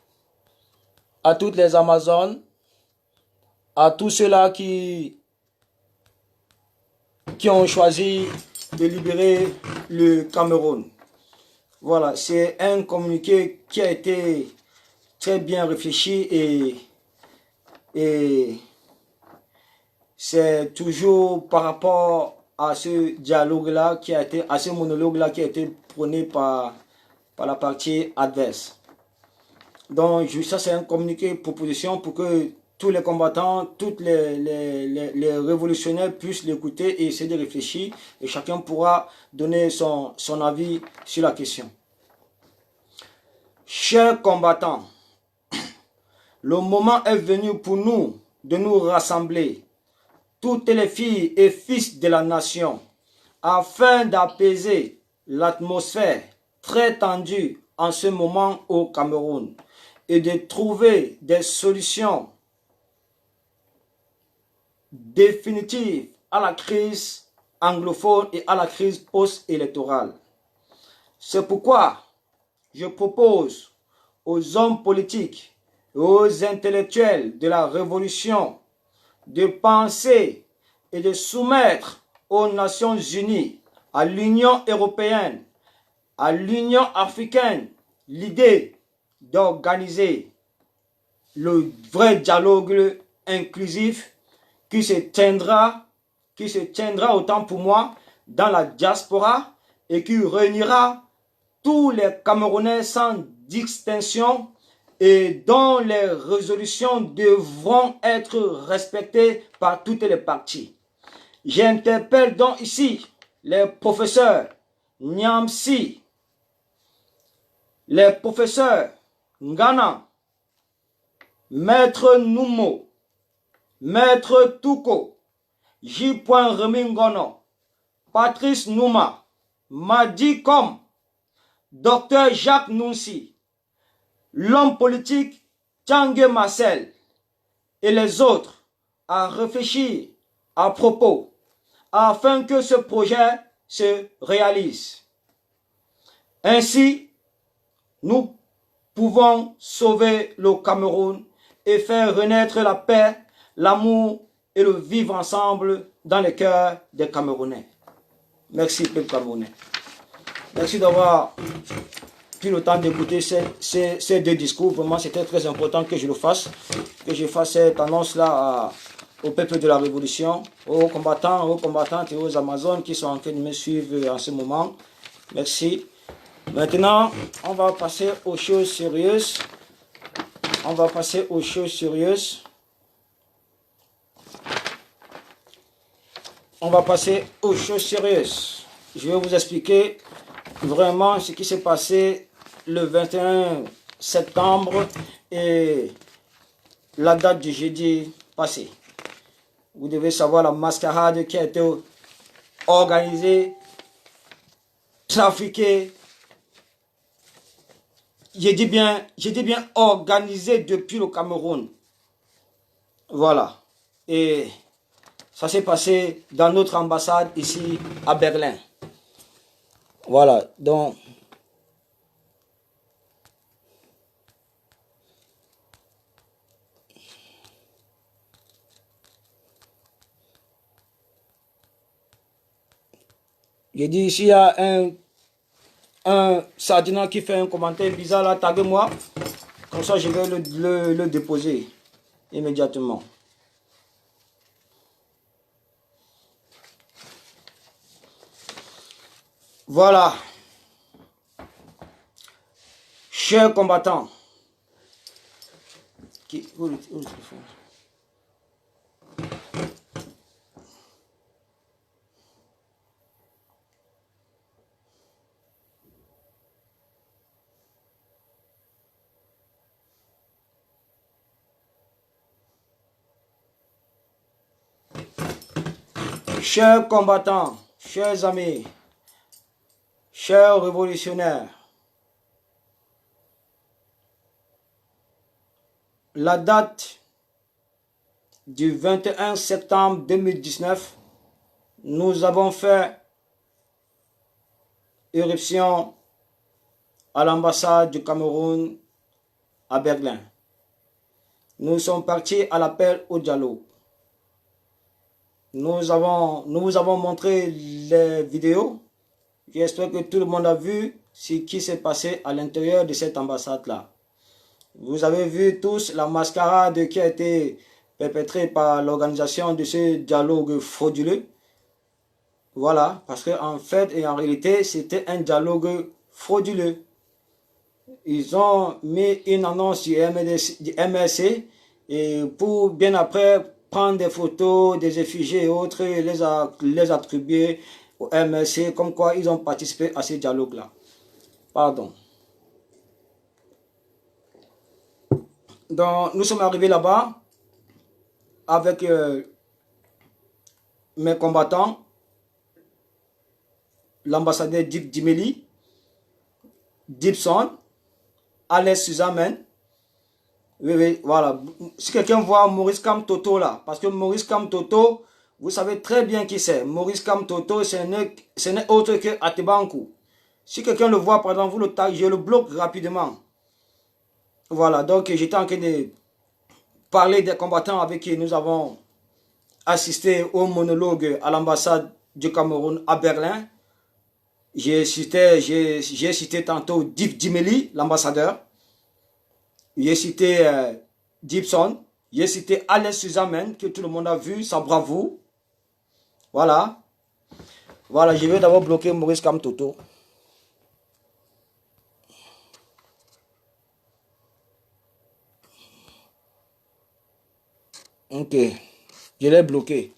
Speaker 2: à toutes les Amazones, à tous ceux-là qui ont choisi de libérer le Cameroun. Voilà, c'est un communiqué qui a été très bien réfléchi et c'est toujours par rapport à ce dialogue-là qui a été, à ce monologue-là qui a été prôné par la partie adverse. Donc, ça c'est un communiqué proposition pour que tous les combattants, tous les révolutionnaires puissent l'écouter et essayer de réfléchir et chacun pourra donner son avis sur la question. Chers combattants, le moment est venu pour nous de nous rassembler, toutes les filles et fils de la nation, afin d'apaiser l'atmosphère très tendue en ce moment au Cameroun et de trouver des solutions définitive à la crise anglophone et à la crise post-électorale. C'est pourquoi je propose aux hommes politiques et aux intellectuels de la révolution de penser et de soumettre aux Nations Unies, à l'Union européenne, à l'Union africaine, l'idée d'organiser le vrai dialogue inclusif qui se tiendra autant pour moi dans la diaspora et qui réunira tous les Camerounais sans distinction et dont les résolutions devront être respectées par toutes les parties. J'interpelle donc ici les professeurs Nyamsi, les professeurs Ngana, Maître Numo, Maître Touko, J. Remingono, Patrice Nouma, Madi Kom, Dr Jacques Nunsi, l'homme politique Tanguy Marcel et les autres à réfléchir à propos afin que ce projet se réalise. Ainsi, nous pouvons sauver le Cameroun et faire renaître la paix, l'amour et le vivre ensemble dans les cœurs des Camerounais. Merci, peuple camerounais. Merci d'avoir pris le temps d'écouter ces deux discours. Vraiment, c'était très important que je le fasse, que je fasse cette annonce-là au peuple de la Révolution, aux combattants, aux combattantes et aux Amazones qui sont en train de me suivre en ce moment. Merci. Maintenant, on va passer aux choses sérieuses. On va passer aux choses sérieuses. On va passer aux choses sérieuses. Je vais vous expliquer vraiment ce qui s'est passé le 21 septembre et la date du jeudi passé. Vous devez savoir la mascarade qui a été organisée, trafiquée, j'ai dit bien organisée depuis le Cameroun. Voilà. Et ça s'est passé dans notre ambassade ici à Berlin. Voilà, donc... J'ai dit, s'il y a un sardinat qui fait un commentaire bizarre là, taguez-moi. Comme ça, je vais le déposer immédiatement. Voilà. Chers combattants. Où le téléphone? Chers combattants, chers amis, chers révolutionnaires, la date du 21 septembre 2019, nous avons fait éruption à l'ambassade du Cameroun à Berlin. Nous sommes partis à l'appel au dialogue. Nous vous avons montré les vidéos. J'espère que tout le monde a vu ce qui s'est passé à l'intérieur de cette ambassade-là. Vous avez vu tous la mascarade qui a été perpétrée par l'organisation de ce dialogue frauduleux. Voilà, parce qu'en fait et en réalité, c'était un dialogue frauduleux. Ils ont mis une annonce du MRC et pour bien après prendre des photos, des effigies et autres, et les attribuer au MRC, comme quoi ils ont participé à ce dialogue-là. Pardon. Donc, nous sommes arrivés là-bas avec mes combattants, l'ambassadeur Dip Dimeli, Dipson, Alex Suzamen. Oui, voilà. Si quelqu'un voit Maurice Kamtoto là, parce que Maurice Kamtoto, vous savez très bien qui c'est. Maurice Kamtoto, ce n'est autre que Atebankou. Si quelqu'un le voit, par exemple, vous le taguez, je le bloque rapidement. Voilà, donc j'étais en train de parler des combattants avec qui nous avons assisté au monologue à l'ambassade du Cameroun à Berlin. J'ai cité tantôt Dip Dimeli, l'ambassadeur. J'ai cité Gibson. J'ai cité Alex Suzamen, que tout le monde a vu, sa bravoure. Voilà. Voilà, je vais d'abord bloquer Maurice Kamtoto. Ok. Je l'ai bloqué.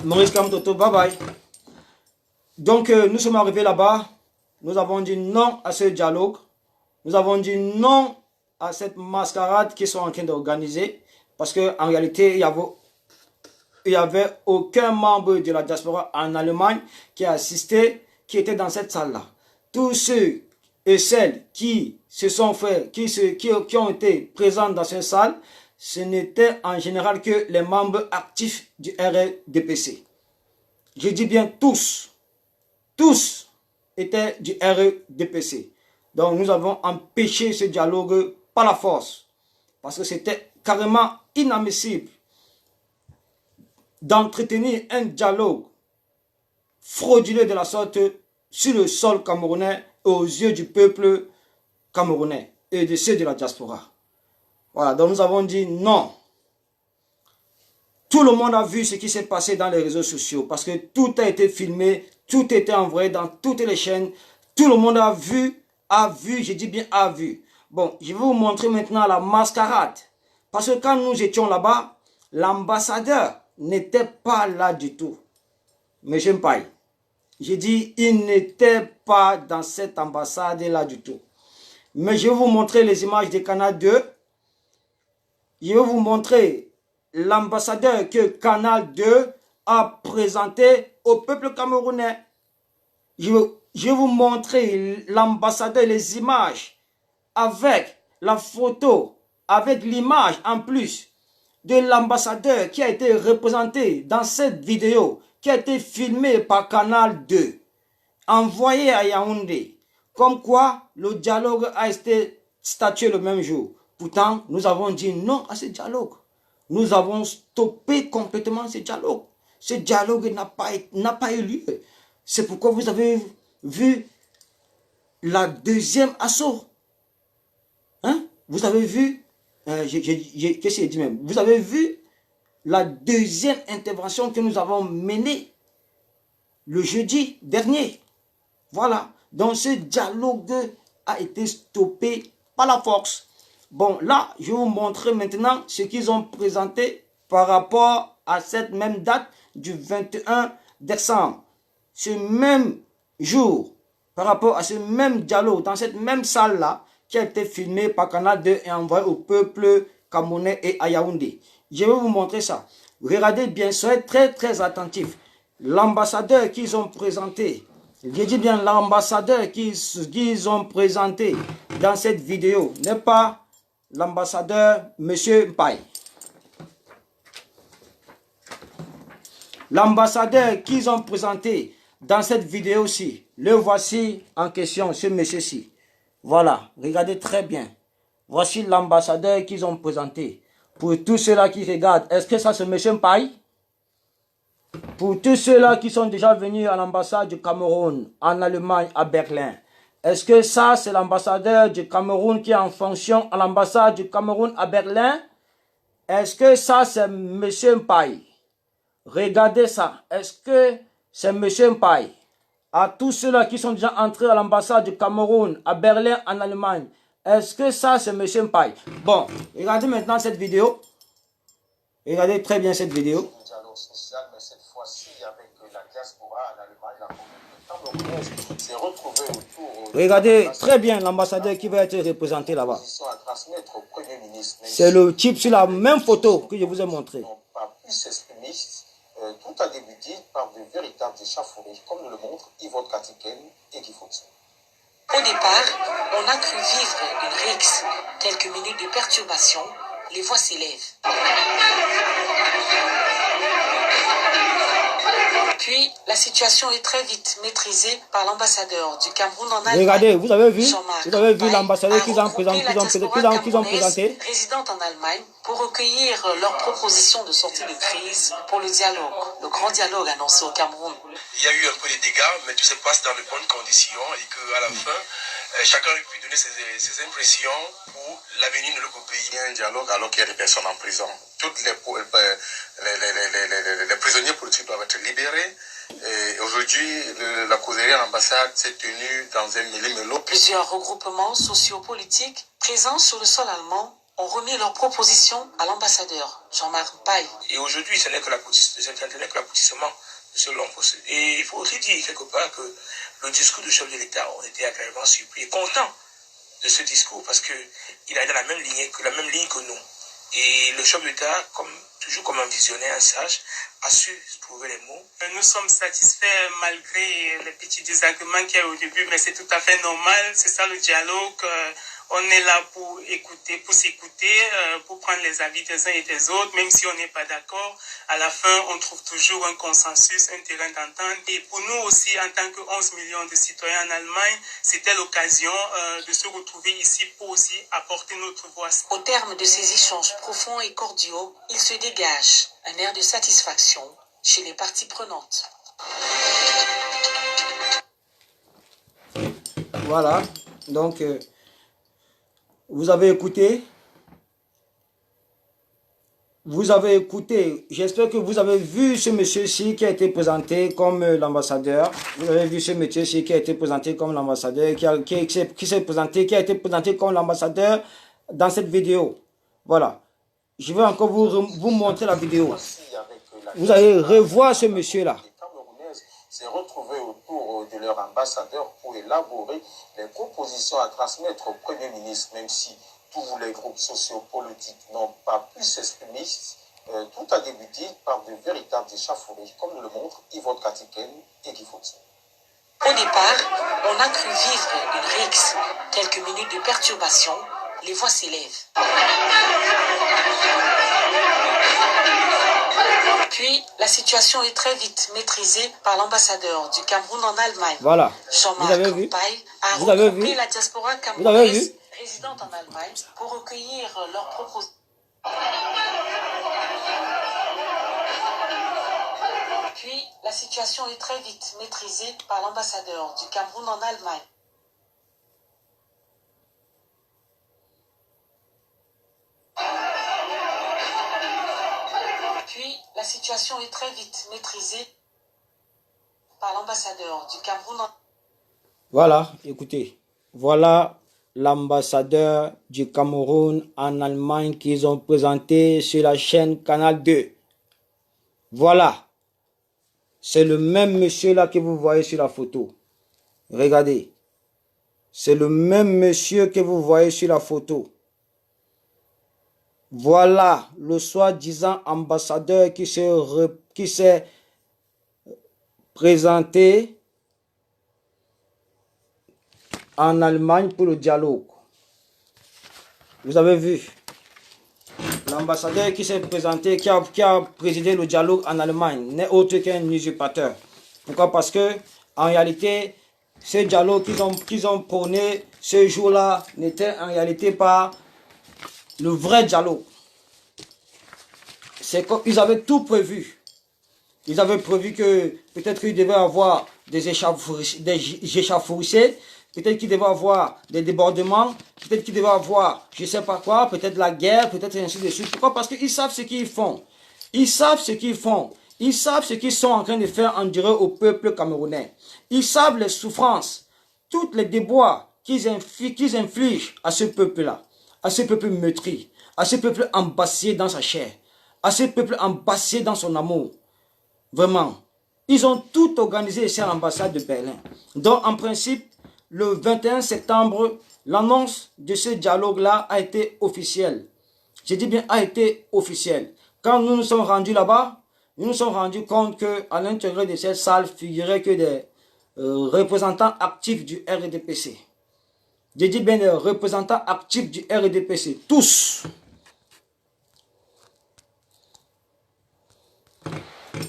Speaker 2: Maurice Kamtoto, bye bye. Donc, nous sommes arrivés là-bas. Nous avons dit non à ce dialogue. Nous avons dit non à cette mascarade qu'ils sont en train d'organiser. Parce qu'en réalité, il n'y avait aucun membre de la diaspora en Allemagne qui a assisté, qui était dans cette salle-là. Tous ceux et celles qui se sont fait, qui ont été présents dans cette salle, ce n'était en général que les membres actifs du RDPC. Je dis bien tous. Tous étaient du RDPC. Donc nous avons empêché ce dialogue par la force. Parce que c'était carrément inadmissible d'entretenir un dialogue frauduleux de la sorte sur le sol camerounais aux yeux du peuple camerounais et de ceux de la diaspora. Voilà, donc nous avons dit non. Tout le monde a vu ce qui s'est passé dans les réseaux sociaux parce que tout a été filmé, tout était envoyé dans toutes les chaînes. Tout le monde a vu, je dis bien a vu. Bon, je vais vous montrer maintenant la mascarade. Parce que quand nous étions là-bas, l'ambassadeur n'était pas là du tout. Mais j'aime pas. J'ai dit, il n'était pas dans cette ambassade-là du tout. Mais je vais vous montrer les images de Canal 2. Je vais vous montrer l'ambassadeur que Canal 2 a présenté au peuple camerounais. Je vais vous montrer l'ambassadeur, les images, avec la photo, avec l'image en plus de l'ambassadeur qui a été représenté dans cette vidéo, qui a été filmée par Canal 2. envoyé à Yaoundé, comme quoi le dialogue a été statué le même jour. Pourtant, nous avons dit non à ce dialogue. Nous avons stoppé complètement ce dialogue. Ce dialogue n'a pas eu lieu. C'est pourquoi vous avez vu la deuxième assaut. Hein? Vous avez vu, qu'est-ce que j'ai dit même? Vous avez vu la deuxième intervention que nous avons menée le jeudi dernier. Voilà. Donc ce dialogue a été stoppé par la force. Bon, là, je vais vous montrer maintenant ce qu'ils ont présenté par rapport à cette même date du 21 décembre. Ce même jour, par rapport à ce même dialogue, dans cette même salle-là, qui a été filmé par Canal 2 et envoyé au peuple camerounais et à Yaoundé. Je vais vous montrer ça. Regardez bien, soyez très très attentifs. L'ambassadeur qu'ils ont présenté, je dis bien l'ambassadeur qu'ils ont présenté dans cette vidéo n'est pas l'ambassadeur M. Mpaye. L'ambassadeur qu'ils ont présenté dans cette vidéo-ci, le voici en question, ce monsieur-ci. Voilà, regardez très bien. Voici l'ambassadeur qu'ils ont présenté. Pour tous ceux-là qui regardent, est-ce que ça c'est M. Mpaye? Pour tous ceux-là qui sont déjà venus à l'ambassade du Cameroun, en Allemagne, à Berlin, est-ce que ça c'est l'ambassadeur du Cameroun qui est en fonction à l'ambassade du Cameroun à Berlin? Est-ce que ça c'est M. Mpaye? Regardez ça. Est-ce que c'est M. Mpaye? À tous ceux-là qui sont déjà entrés à l'ambassade du Cameroun, à Berlin, en Allemagne, est-ce que ça c'est M. Mpaye? Bon, regardez maintenant cette vidéo. Regardez très bien cette vidéo.
Speaker 5: Mais cette fois-ci avec la diaspora en Allemagne, la communauté s'est retrouvée autour.
Speaker 2: Regardez très bien l'ambassadeur qui va être représenté là-bas. C'est le type sur la même photo que je vous ai montré.
Speaker 5: Tout a débuté par de véritables échauffourées, comme le montre Yvonne Katiken et Guy Fauti.
Speaker 6: Au départ, on a cru vivre une rixe. Quelques minutes de perturbation, les voix s'élèvent. Puis, la situation est très vite maîtrisée par l'ambassadeur du Cameroun en Allemagne.
Speaker 2: Regardez, vous avez vu l'ambassadeur qu'ils ont présenté.
Speaker 6: Résidente en Allemagne pour recueillir leurs propositions de sortie de crise pour le dialogue, le grand dialogue annoncé au Cameroun.
Speaker 7: Il y a eu un peu de dégâts, mais tout se passe dans de bonnes conditions et qu'à la fin, chacun a pu donner ses impressions pour l'avenir de notre pays.
Speaker 5: Il y a un dialogue alors qu'il y a des personnes en prison. Tous les prisonniers politiques doivent être libérés. Et aujourd'hui, la causerie à l'ambassade s'est tenue dans un millimélo.
Speaker 6: Plusieurs regroupements sociopolitiques présents sur le sol allemand ont remis leurs propositions à l'ambassadeur Jean-Marc Mpaye.
Speaker 7: Et aujourd'hui, ce n'est que l'aboutissement de ce long procès. Et il faut aussi dire quelque part que le discours du chef de l'État, on était agréablement surpris et content de ce discours parce qu'il a dans la même ligne que nous. Et le chef de l'État, toujours comme un visionnaire, un sage, a su trouver les mots.
Speaker 8: Nous sommes satisfaits malgré les petits désagréments qu'il y a au début, mais c'est tout à fait normal. C'est ça le dialogue. On est là pour écouter, pour s'écouter, pour prendre les avis des uns et des autres, même si on n'est pas d'accord. À la fin, on trouve toujours un consensus, un terrain d'entente. Et pour nous aussi, en tant que 11 millions de citoyens en Allemagne, c'était l'occasion de se retrouver ici pour aussi apporter notre voix.
Speaker 6: Au terme de ces échanges profonds et cordiaux, il se dégage un air de satisfaction chez les parties prenantes.
Speaker 2: Voilà, donc vous avez écouté, j'espère que vous avez vu ce monsieur-ci qui a été présenté comme l'ambassadeur, vous avez vu ce monsieur-ci qui a été présenté comme l'ambassadeur, qui a été présenté comme l'ambassadeur dans cette vidéo. Voilà, je vais encore vous montrer la vidéo, vous allez revoir ce monsieur-là.
Speaker 5: S'est retrouvé autour de leur ambassadeur pour élaborer les propositions à transmettre au Premier ministre, même si tous les groupes sociopolitiques n'ont pas pu s'exprimer. Tout a débuté par de véritables échauffourées, comme le montre Yvonne Katiken et Guy Fauti.
Speaker 6: Au départ, on a cru vivre une rixe. Quelques minutes de perturbation, les voix s'élèvent. Puis, la situation est très vite maîtrisée par l'ambassadeur du Cameroun en Allemagne.
Speaker 2: Voilà.
Speaker 6: Jean-Marc
Speaker 2: Vous avez vu?
Speaker 6: Paille a
Speaker 2: Vous avez
Speaker 6: regroupé
Speaker 2: vu?
Speaker 6: la diaspora
Speaker 2: Vous avez
Speaker 6: camerounaise
Speaker 2: vu?
Speaker 6: résidente en Allemagne pour recueillir leurs propositions. Puis, la situation est très vite maîtrisée par l'ambassadeur du Cameroun en Allemagne. Puis, la situation est très vite maîtrisée par l'ambassadeur du Cameroun en...
Speaker 2: Voilà, écoutez. Voilà l'ambassadeur du Cameroun en Allemagne qu'ils ont présenté sur la chaîne Canal 2. Voilà. C'est le même monsieur là que vous voyez sur la photo. Regardez. C'est le même monsieur que vous voyez sur la photo. Voilà le soi-disant ambassadeur qui s'est présenté en Allemagne pour le dialogue. Vous avez vu l'ambassadeur qui s'est présenté, qui a présidé le dialogue en Allemagne, n'est autre qu'un usurpateur. Pourquoi? Parce que en réalité, ce dialogue qu'ils ont prôné ce jour-là n'était en réalité pas le vrai dialogue. C'est comme ils avaient tout prévu. Ils avaient prévu que peut-être qu'il devait avoir des échauffourées, peut-être qu'il devait avoir des débordements, peut-être qu'il devait avoir je ne sais pas quoi, peut-être la guerre, peut-être ainsi de suite. Pourquoi? Parce qu'ils savent ce qu'ils font. Ils savent ce qu'ils font. Ils savent ce qu'ils sont en train de faire endurer au peuple camerounais. Ils savent les souffrances, toutes les déboires qu'ils infligent à ce peuple-là, à ce peuple meurtri, à ce peuple embassé dans sa chair, à ce peuple embassé dans son amour. Vraiment, ils ont tout organisé ici à l'ambassade de Berlin. Donc, en principe, le 21 septembre, l'annonce de ce dialogue-là a été officielle. Je dis bien a été officielle. Quand nous nous sommes rendus là-bas, nous nous sommes rendus compte qu'à l'intérieur de cette salle figuraient que des représentants actifs du RDPC. Je dis bien des représentants actifs du RDPC. Tous.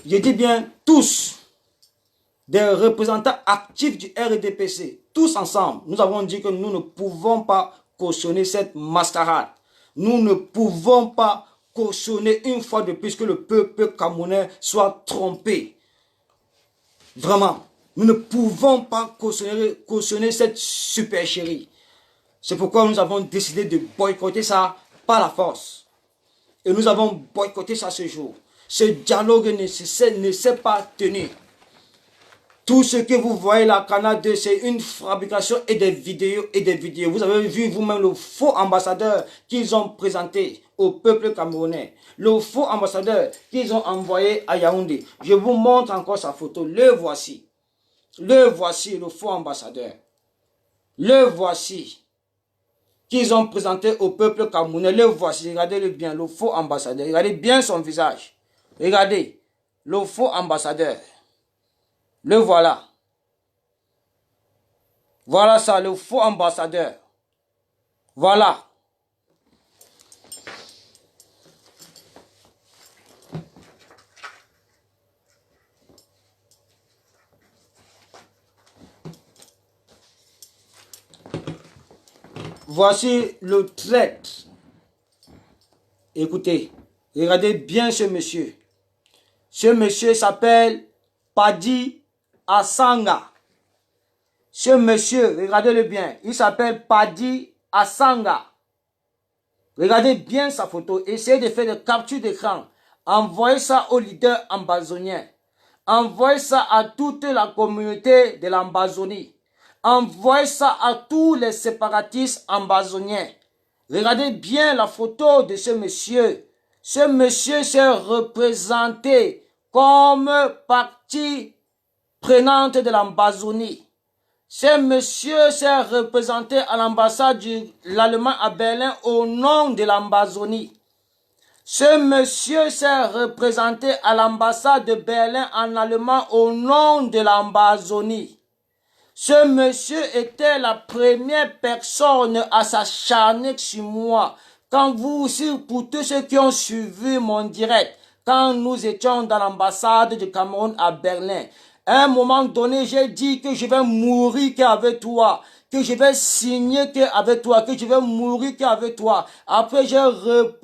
Speaker 2: Je dis bien tous. Des représentants actifs du RDPC. Tous ensemble. Nous avons dit que nous ne pouvons pas cautionner cette mascarade. Nous ne pouvons pas cautionner une fois de plus que le peuple camerounais soit trompé. Vraiment. Nous ne pouvons pas cautionner cette supercherie. C'est pourquoi nous avons décidé de boycotter ça par la force. Et nous avons boycotté ça ce jour. Ce dialogue ne s'est pas tenu. Tout ce que vous voyez là, Canal 2, c'est une fabrication et des vidéos et des vidéos. Vous avez vu vous-même le faux ambassadeur qu'ils ont présenté au peuple camerounais. Le faux ambassadeur qu'ils ont envoyé à Yaoundé. Je vous montre encore sa photo. Le voici. Le voici, le faux ambassadeur. Le voici. Qu'ils ont présenté au peuple camerounais. Le voici. Regardez-le bien, le faux ambassadeur. Regardez bien son visage. Regardez, le faux ambassadeur. Le voilà. Voilà ça, le faux ambassadeur. Voilà. Voici le traître. Écoutez, regardez bien ce monsieur. Ce monsieur s'appelle Padi Asanga. Ce monsieur, regardez-le bien, il s'appelle Padi Asanga. Regardez bien sa photo. Essayez de faire des captures d'écran. Envoyez ça aux leaders ambazoniens. Envoyez ça à toute la communauté de l'Ambazonie. Envoyez ça à tous les séparatistes ambazoniens. Regardez bien la photo de ce monsieur. Ce monsieur s'est représenté comme partie prenante de l'Ambazonie. Ce monsieur s'est représenté à l'ambassade de l'Allemagne à Berlin au nom de l'Ambazonie. Ce monsieur s'est représenté à l'ambassade de Berlin en Allemagne au nom de l'Ambazonie. Ce monsieur était la première personne à s'acharner sur moi. Quand vous, pour tous ceux qui ont suivi mon direct, quand nous étions dans l'ambassade du Cameroun à Berlin. À un moment donné, j'ai dit que je vais mourir qu'avec toi, que je vais signer qu'avec toi, que je vais mourir qu'avec toi. Après, j'ai repris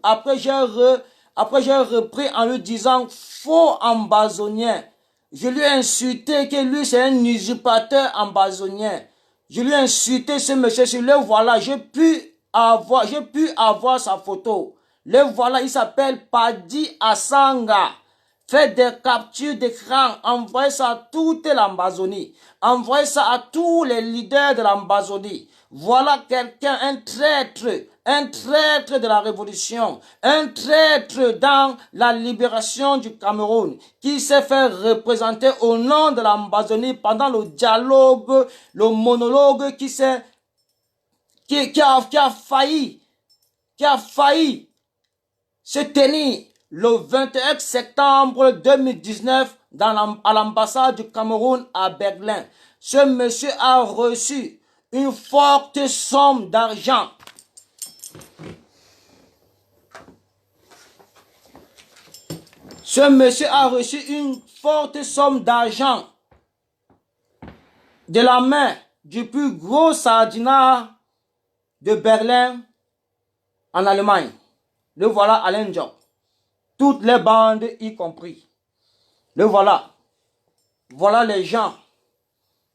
Speaker 2: en lui disant faux ambazonien. Je lui ai insulté que lui c'est un usurpateur ambazonien. Je lui ai insulté ce monsieur, le voilà, j'ai pu avoir sa photo. Le voilà, il s'appelle Padi Asanga. Faites des captures d'écran, envoyez ça à toute l'Ambazonie. Envoyez ça à tous les leaders de l'Ambazonie. Voilà quelqu'un, un traître de la révolution, un traître dans la libération du Cameroun, qui s'est fait représenter au nom de l'Ambazonie pendant le dialogue, le monologue qui a failli se tenir le 21 septembre 2019 à l'ambassade du Cameroun à Berlin. Ce monsieur a reçu une forte somme d'argent. Ce monsieur a reçu une forte somme d'argent de la main du plus gros sardinat de Berlin en Allemagne. Le voilà, Alain Diop. Toutes les bandes y compris. Le voilà. Voilà les gens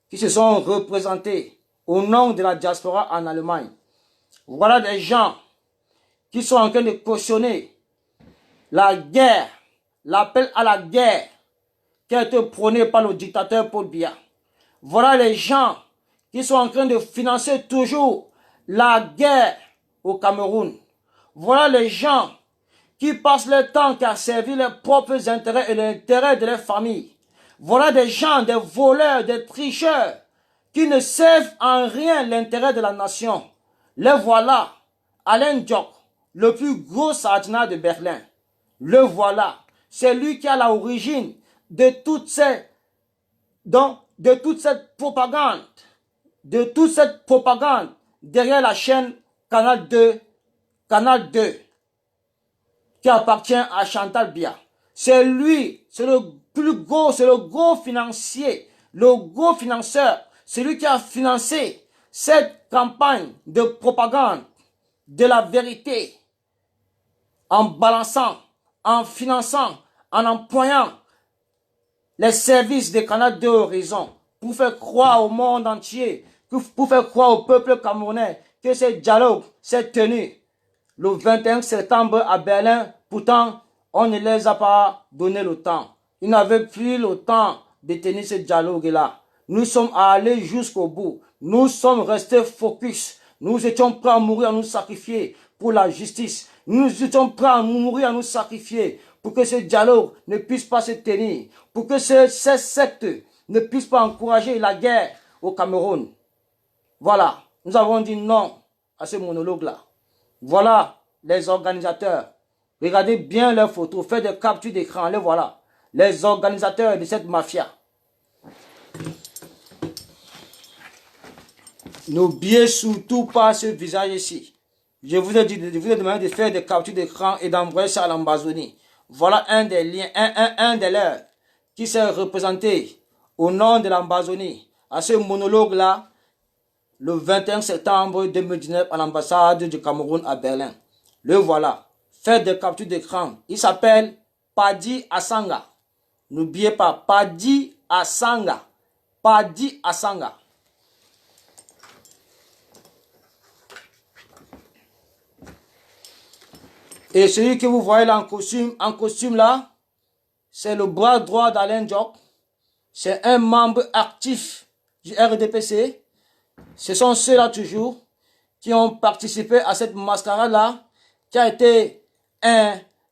Speaker 2: qui se sont représentés au nom de la diaspora en Allemagne. Voilà des gens qui sont en train de cautionner la guerre, l'appel à la guerre qui a été prôné par le dictateur Paul Biya. Voilà les gens qui sont en train de financer toujours la guerre au Cameroun. Voilà les gens qui passent leur temps qu'à servir leurs propres intérêts et l'intérêt de leur famille. Voilà des gens, des voleurs, des tricheurs, qui ne servent en rien l'intérêt de la nation. Le voilà, Alain Diop, le plus gros sardinat de Berlin. Le voilà, c'est lui qui a l'origine de toute cette propagande derrière la chaîne Canal 2, qui appartient à Chantal Biya. C'est lui, c'est le gros financier, le gros financeur, c'est lui qui a financé cette campagne de propagande de la vérité en balançant, en finançant, en employant les services des Canal 2 Horizon pour faire croire au monde entier, pour faire croire au peuple camerounais que ce dialogue s'est tenu le 21 septembre à Berlin. Pourtant, on ne les a pas donné le temps. Ils n'avaient plus le temps de tenir ce dialogue-là. Nous sommes allés jusqu'au bout. Nous sommes restés focus. Nous étions prêts à mourir, à nous sacrifier pour la justice. Nous étions prêts à mourir, à nous sacrifier pour que ce dialogue ne puisse pas se tenir. Pour que ces sectes ne puissent pas encourager la guerre au Cameroun. Voilà. Nous avons dit non à ce monologue-là. Voilà les organisateurs. Regardez bien leurs photos, faites des captures d'écran, les voilà. Les organisateurs de cette mafia. N'oubliez surtout pas ce visage ici. Je vous ai demandé de faire des captures d'écran et d'envoyer ça à l'Ambazonie. Voilà un des liens, un des leurs qui s'est représenté au nom de l'Ambazonie à ce monologue-là le 21 septembre 2019 à l'ambassade du Cameroun à Berlin. Le voilà. Faites des captures d'écran. Il s'appelle Padi Asanga. N'oubliez pas, Padi Asanga. Padi Asanga. Et celui que vous voyez là en costume là, c'est le bras droit d'Alain Diop. C'est un membre actif du RDPC. Ce sont ceux-là toujours qui ont participé à cette mascarade-là, qui a été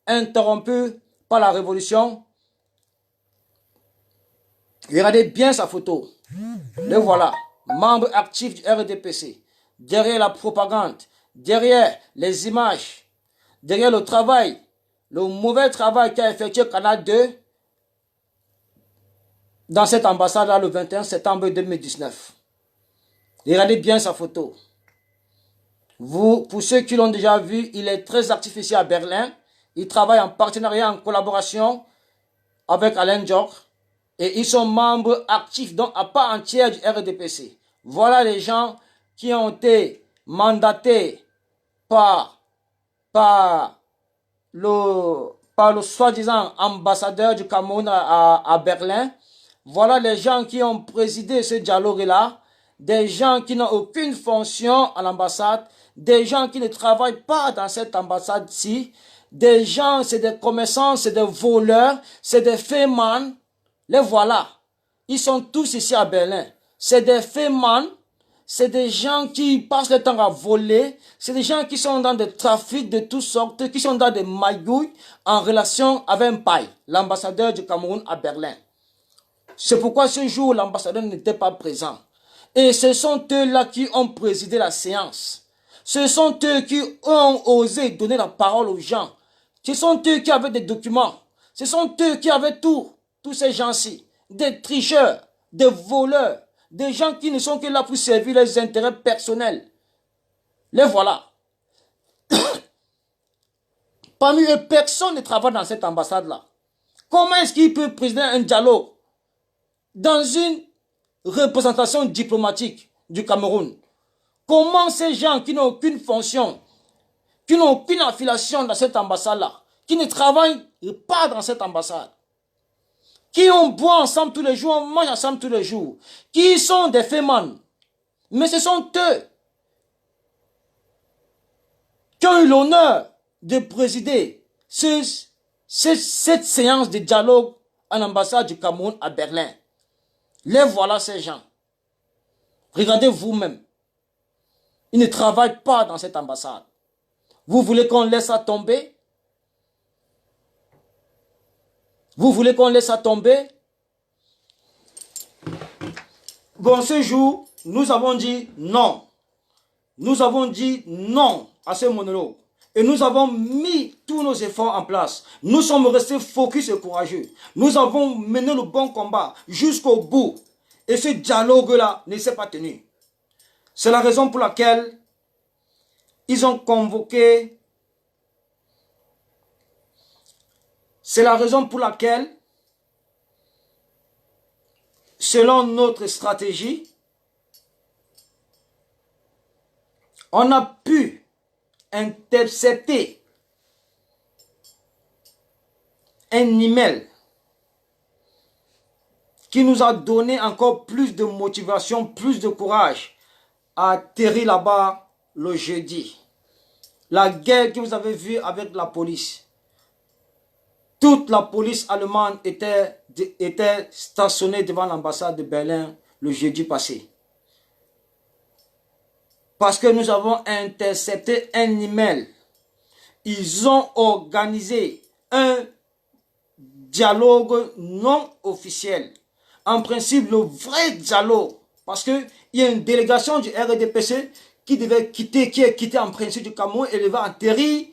Speaker 2: interrompu par la révolution. Regardez bien sa photo. Le voilà, membre actif du RDPC. Derrière la propagande, derrière les images, derrière le travail, le mauvais travail qu'a effectué Canal 2 dans cette ambassade-là le 21 septembre 2019. Regardez bien sa photo. Pour ceux qui l'ont déjà vu, il est très actif ici à Berlin. Ils travaillent en partenariat, en collaboration avec Alain Dior. Et ils sont membres actifs, donc à part entière du RDPC. Voilà les gens qui ont été mandatés par le soi-disant ambassadeur du Cameroun à Berlin. Voilà les gens qui ont présidé ce dialogue-là. Des gens qui n'ont aucune fonction à l'ambassade. Des gens qui ne travaillent pas dans cette ambassade-ci. Des gens, c'est des commerçants, c'est des voleurs, c'est des fémans. Les voilà. Ils sont tous ici à Berlin. C'est des fémans. C'est des gens qui passent le temps à voler. C'est des gens qui sont dans des trafics de toutes sortes, qui sont dans des magouilles en relation avec Mbaye, l'ambassadeur du Cameroun à Berlin. C'est pourquoi ce jour, l'ambassadeur n'était pas présent. Et ce sont eux-là qui ont présidé la séance. Ce sont eux qui ont osé donner la parole aux gens. Ce sont eux qui avaient des documents. Ce sont eux qui avaient tout. Tous ces gens-ci. Des tricheurs, des voleurs, des gens qui ne sont que là pour servir les intérêts personnels. Les voilà. Parmi eux, personne ne travaille dans cette ambassade-là. Comment est-ce qu'il peut présider un dialogue dans une représentation diplomatique du Cameroun? Comment ces gens qui n'ont aucune fonction, qui n'ont aucune affiliation dans cette ambassade-là, qui ne travaillent pas dans cette ambassade, qui on boit ensemble tous les jours, on mange ensemble tous les jours, qui sont des fémans, mais ce sont eux qui ont eu l'honneur de présider cette séance de dialogue à l'ambassade du Cameroun à Berlin. Les voilà ces gens. Regardez vous-même. Ils ne travaillent pas dans cette ambassade. Vous voulez qu'on laisse ça tomber? Vous voulez qu'on laisse ça tomber? Bon, ce jour, nous avons dit non. Nous avons dit non à ce monologue. Et nous avons mis tous nos efforts en place. Nous sommes restés focus et courageux. Nous avons mené le bon combat jusqu'au bout. Et ce dialogue-là ne s'est pas tenu. C'est la raison pour laquelle ils ont convoqué. C'est la raison pour laquelle, selon notre stratégie, on a pu intercepter un email qui nous a donné encore plus de motivation, plus de courage à atterrir là-bas le jeudi. La guerre que vous avez vue avec la police. Toute la police allemande était stationnée devant l'ambassade de Berlin le jeudi passé. Parce que nous avons intercepté un email. Ils ont organisé un dialogue non officiel. En principe, le vrai dialogue. Parce qu'il y a une délégation du RDPC qui devait quitter, qui est quitté en principe du Cameroun et elle va atterrir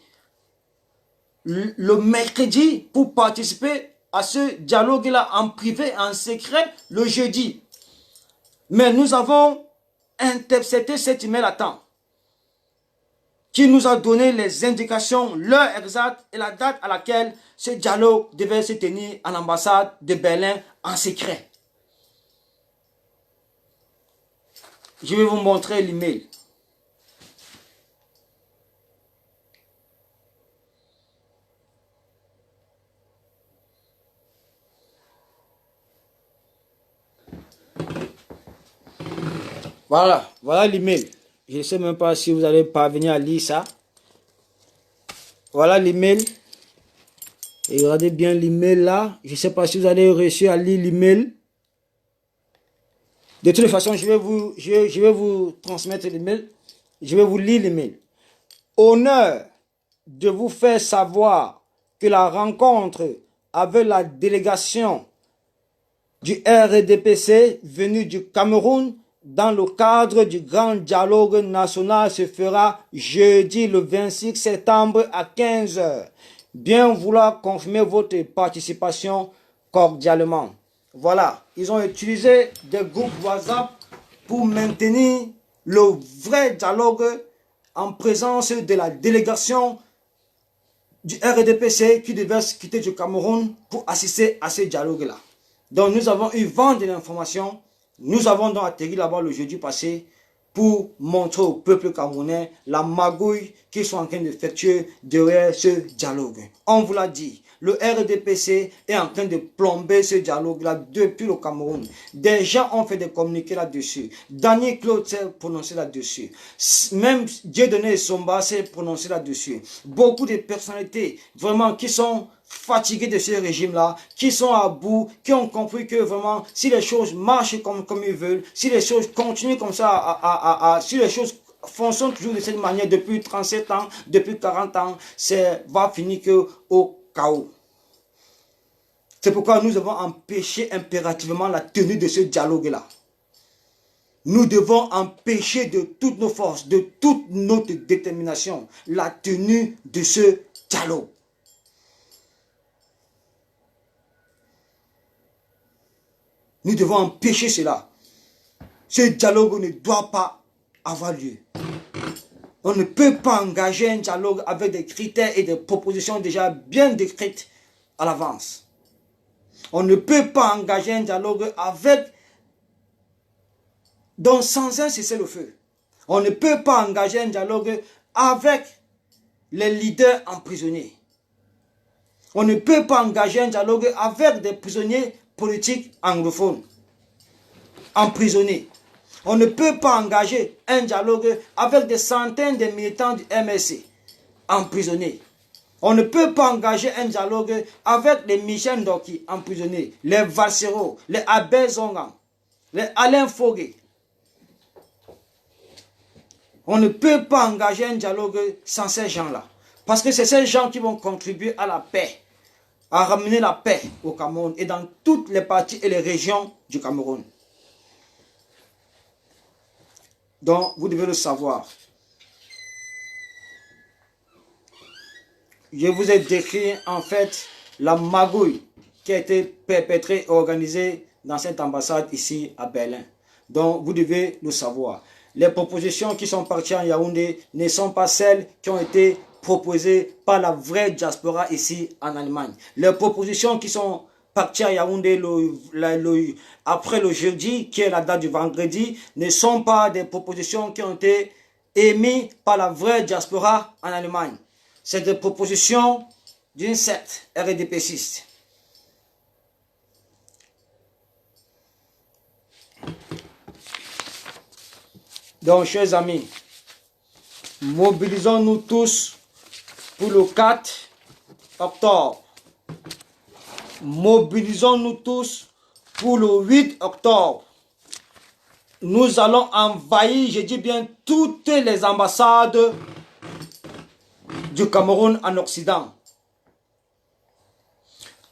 Speaker 2: le mercredi pour participer à ce dialogue-là en privé, en secret, le jeudi. Mais nous avons intercepté cet email à temps qui nous a donné les indications, l'heure exacte et la date à laquelle ce dialogue devait se tenir à l'ambassade de Berlin en secret. Je vais vous montrer l'email. Voilà l'email. Je ne sais même pas si vous allez parvenir à lire ça. Voilà l'email. Et regardez bien l'email là. Je ne sais pas si vous allez réussir à lire l'email. De toute façon, je vais vous transmettre l'email. Je vais vous lire l'email. Honneur de vous faire savoir que la rencontre avec la délégation du RDPC venue du Cameroun dans le cadre du grand dialogue national se fera jeudi le 26 septembre à 15 h. Bien vouloir confirmer votre participation cordialement. Voilà, ils ont utilisé des groupes WhatsApp pour maintenir le vrai dialogue en présence de la délégation du RDPC qui devait quitter du Cameroun pour assister à ce dialogue-là. Donc nous avons eu vent de l'information. Nous avons donc atterri là-bas le jeudi passé pour montrer au peuple camerounais la magouille qu'ils sont en train d'effectuer derrière ce dialogue. On vous l'a dit, le RDPC est en train de plomber ce dialogue-là depuis le Cameroun. Des gens ont fait des communiqués là-dessus. Daniel Claude s'est prononcé là-dessus. Même Dieudonné Somba s'est prononcé là-dessus. Beaucoup de personnalités vraiment qui sont fatigués de ce régime-là, qui sont à bout, qui ont compris que vraiment, si les choses marchent comme ils veulent, si les choses continuent comme ça, si les choses fonctionnent toujours de cette manière depuis 37 ans, depuis 40 ans, ça va finir que au chaos. C'est pourquoi nous devons empêcher impérativement la tenue de ce dialogue-là. Nous devons empêcher de toutes nos forces, de toute notre détermination, la tenue de ce dialogue. Nous devons empêcher cela. Ce dialogue ne doit pas avoir lieu. On ne peut pas engager un dialogue avec des critères et des propositions déjà bien décrites à l'avance. On ne peut pas engager un dialogue avec, donc sans un cessez-le-feu. On ne peut pas engager un dialogue avec les leaders emprisonnés. On ne peut pas engager un dialogue avec des prisonniers politiques anglophones, emprisonnés. On ne peut pas engager un dialogue avec des centaines de militants du MSC, emprisonnés. On ne peut pas engager un dialogue avec les Michel Ndoki, emprisonnés, les Valsero, les Abel Zongan, les Alain Fogué. On ne peut pas engager un dialogue sans ces gens-là. Parce que c'est ces gens qui vont contribuer à la paix, à ramener la paix au Cameroun et dans toutes les parties et les régions du Cameroun. Donc, vous devez le savoir. Je vous ai décrit en fait la magouille qui a été perpétrée et organisée dans cette ambassade ici à Berlin. Donc, vous devez le savoir. Les propositions qui sont parties en Yaoundé ne sont pas celles qui ont été proposées par la vraie diaspora ici en Allemagne. Les propositions qui sont parties à Yaoundé après le jeudi, qui est la date du vendredi, ne sont pas des propositions qui ont été émises par la vraie diaspora en Allemagne. C'est des propositions d'une secte RDPciste. Donc, chers amis, mobilisons-nous tous pour le 4 octobre. Mobilisons-nous tous pour le 8 octobre. Nous allons envahir, je dis bien, toutes les ambassades du Cameroun en Occident.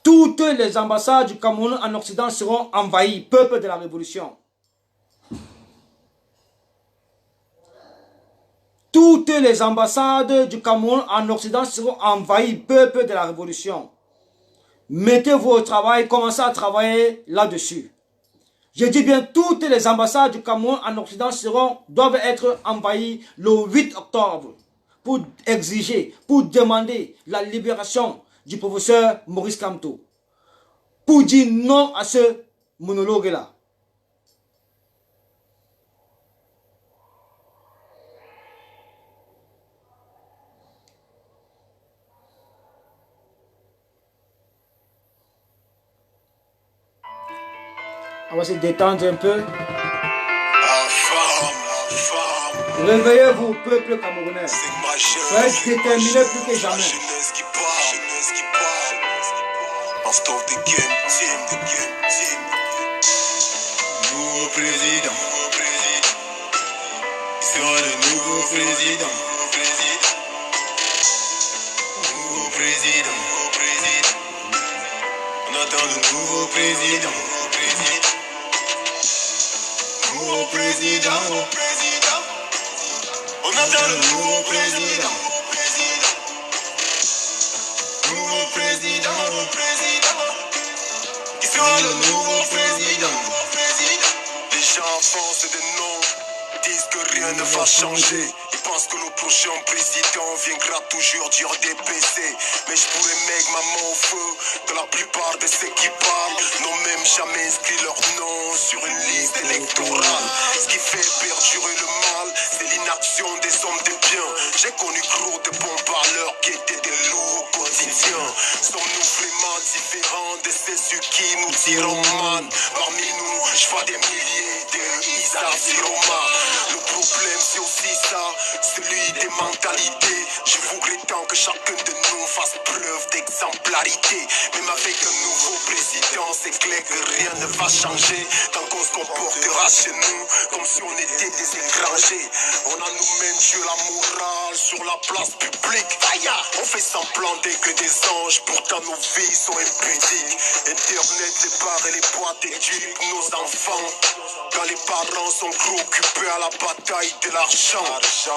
Speaker 2: Toutes les ambassades du Cameroun en Occident seront envahies, peuple de la Révolution. Toutes les ambassades du Cameroun en Occident seront envahies, peuple de la Révolution. Mettez-vous au travail, commencez à travailler là-dessus. Je dis bien, toutes les ambassades du Cameroun en Occident doivent être envahies le 8 octobre pour exiger, pour demander la libération du professeur Maurice Kamto. Pour dire non à ce monologue-là. On va se détendre un peu. Réveillez-vous, peuple camerounais. Soyez déterminés plus que jamais.
Speaker 4: Nouveau président. Il sera le nouveau président. Nouveau président. On attend le nouveau président. Nouveau président. On attend le nouveau président. Nouveau président. Qui sera le nouveau président? Les gens avancent des noms, disent que rien ne va changer. pense que le prochain président viendra toujours dire des baisers. Mais je pourrais mettre ma main au feu que la plupart de ceux qui parlent n'ont même jamais inscrit leur nom sur une liste électorale. Ce qui fait perdurer le mal, c'est l'inaction des hommes de bien. J'ai connu gros de bons parleurs qui étaient des loups au quotidien. Sommes-nous vraiment différents de ceux qui nous diront man? Parmi nous, je vois des milliers de Isa Siroma. Le problème c'est aussi ça, celui des mentalités. Je voudrais tant que chacun de nous fasse preuve d'exemplarité. Même avec un nouveau président, c'est clair que rien ne va changer tant qu'on se comportera chez nous comme si on était des étrangers. On a nous-mêmes tué la morale sur la place publique. Aïe, on fait semblant d'être des anges, pourtant nos vies sont impudiques. Internet, les bars et les boîtes équipent nos enfants. Quand les parents sont préoccupés à la bataille de l'argent,